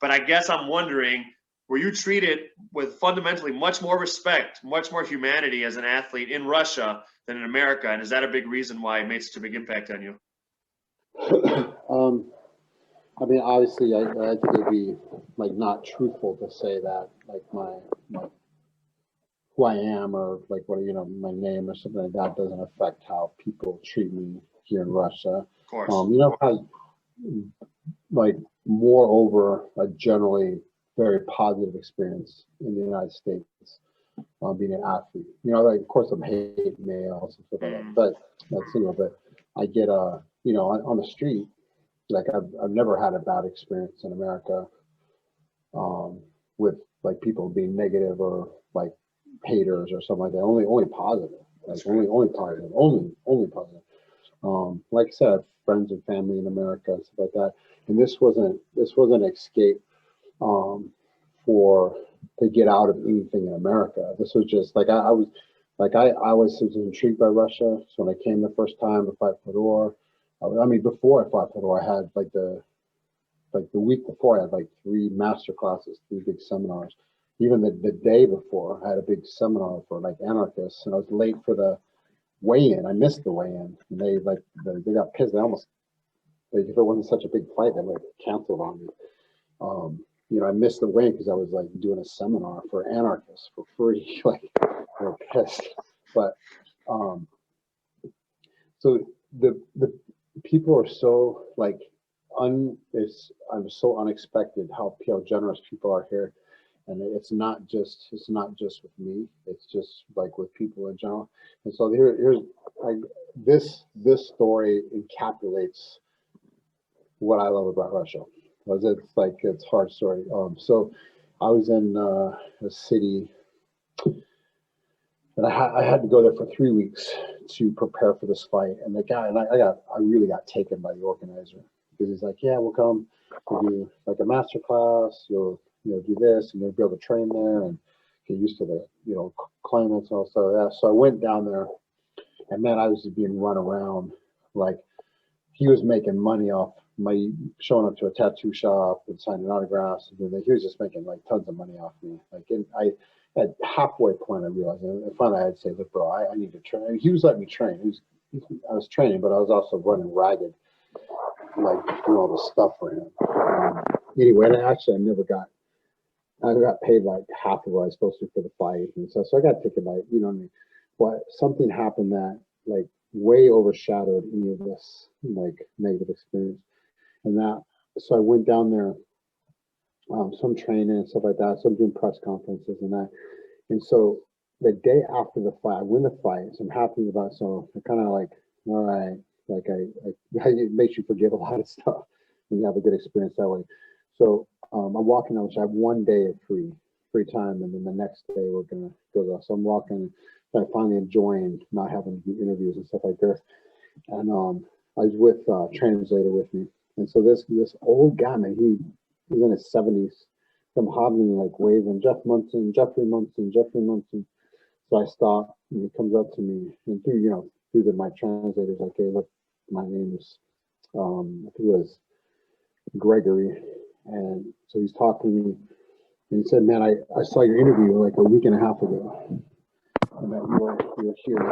[SPEAKER 1] but I guess I'm wondering, were you treated with fundamentally much more respect, much more humanity as an athlete in Russia than in America? And is that a big reason why it made such a big impact on you?
[SPEAKER 2] I mean, obviously, I think it'd be, like, not truthful to say that, like, my who I am, or, like, what, you know, my name or something like that doesn't affect how people treat me here in Russia.
[SPEAKER 1] Of course.
[SPEAKER 2] You know, how, like, moreover, a generally very positive experience in the United States, being an athlete. You know, like, of course, I'm hate males and stuff like that, but that's, you know, but I get you know, on the street, like, I've never had a bad experience in America, with, like, people being negative or, like, haters or something like that. Only positive, like, only positive, only positive. Like I said, I have friends and family in America and stuff like that, and this wasn't an escape to get out of anything in America. This was just like I was intrigued by Russia. So when I came the first time to fight Fedor, I mean, before I fought Fedor, I had the week before, I had like 3 master classes, 3 big seminars. Even the day before, I had a big seminar for, like, anarchists, and I was late for the weigh-in. I missed the weigh-in, and they got pissed. If it wasn't such a big fight, they would have canceled on me. You know, I missed the weigh-in because I was, like, doing a seminar for anarchists for free. Like, they were pissed. But so the people are so, like, I'm so unexpected how generous people are here. And it's not just with me. It's just, like, with people in general. And so here's, like, this story encapsulates what I love about Russia. It's a hard story. So I was in a city, and I had to go there for 3 weeks to prepare for this fight. And the guy, and I really got taken by the organizer, because he's like, yeah, we'll come to do, like, a master class. You'll do this, and you'll be able to train there and get used to the, you know, climates and all that. So I went down there, and man, I was just being run around like he was making money off my showing up to a tattoo shop and signing autographs, and he was just making like tons of money off me. Like, and I at halfway point I realized, and finally I had to say, look, bro, I need to train. He was letting me train. I was training, but I was also running ragged, like doing all this stuff for him. Anyway, and actually I got paid like half of what I was supposed to for the fight, and so I got taken by, you know what I mean. But something happened that like way overshadowed any of this like negative experience, and so I went down there, some training and stuff like that. So I'm doing press conferences and that, and so the day after the fight, I win the fight, so I'm happy about it. So I kind of like, all right, like it makes you forget a lot of stuff when you have a good experience that way. So I'm walking out, which I have one day of free time, and then the next day we're gonna go. So I'm walking, and I finally enjoying not having to do interviews and stuff like this. And I was with a translator with me, and so this old guy, man, he's in his 70s. I'm hobbling, like waving, Jeffrey Monson. So I stop, and he comes up to me, and through my translators, like, hey, look, my name's I think it was Gregory. And so he's talking to me, and he said, man, I saw your interview like a week and a half ago, and that you were here.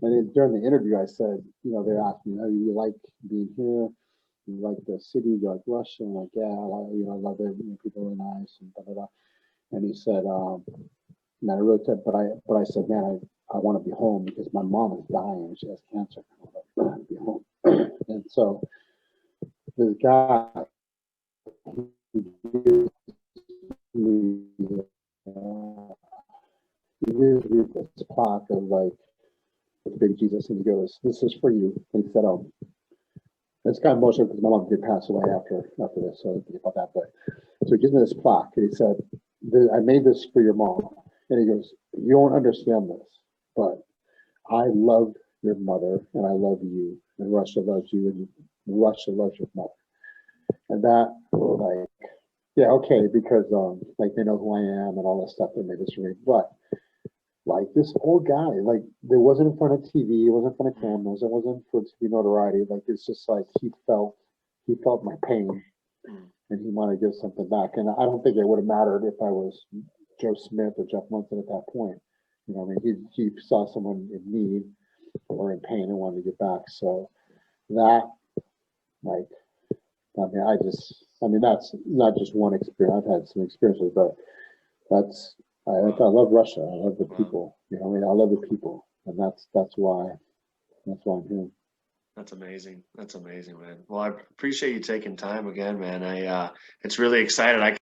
[SPEAKER 2] And during the interview, I said, they asked me, oh, you like being here? You like the city? You like Russia? I'm like, yeah, I love it. People are nice and blah, blah, blah. And he said, man, I really said, but I said, man, I want to be home because my mom is dying. She has cancer. I want to be home. And so this guy, he gives me this plaque of like with big Jesus, and he goes, "This is for you." And he said, it's kind of emotional because my mom did pass away after this, so about that. But so he gives me this plaque, and he said, "I made this for your mom." And he goes, "You don't understand this, but I love your mother, and I love you, and Russia loves you, and Russia loves your mother." And that, like, yeah, okay, because like they know who I am and all that stuff. They made this for me, but like this old guy, like it wasn't in front of TV, it wasn't in front of cameras, it wasn't for TV notoriety. Like it's just like he felt my pain, and he wanted to give something back. And I don't think it would have mattered if I was Joe Smith or Jeff Monson at that point. You know, I mean, he saw someone in need or in pain and wanted to give back. So that, like, I mean, that's not just one experience. I've had some experiences, but I love Russia. I love the people. You know, I mean, I love the people, and that's why I'm here.
[SPEAKER 1] That's amazing. That's amazing, man. Well, I appreciate you taking time again, man. It's really excited.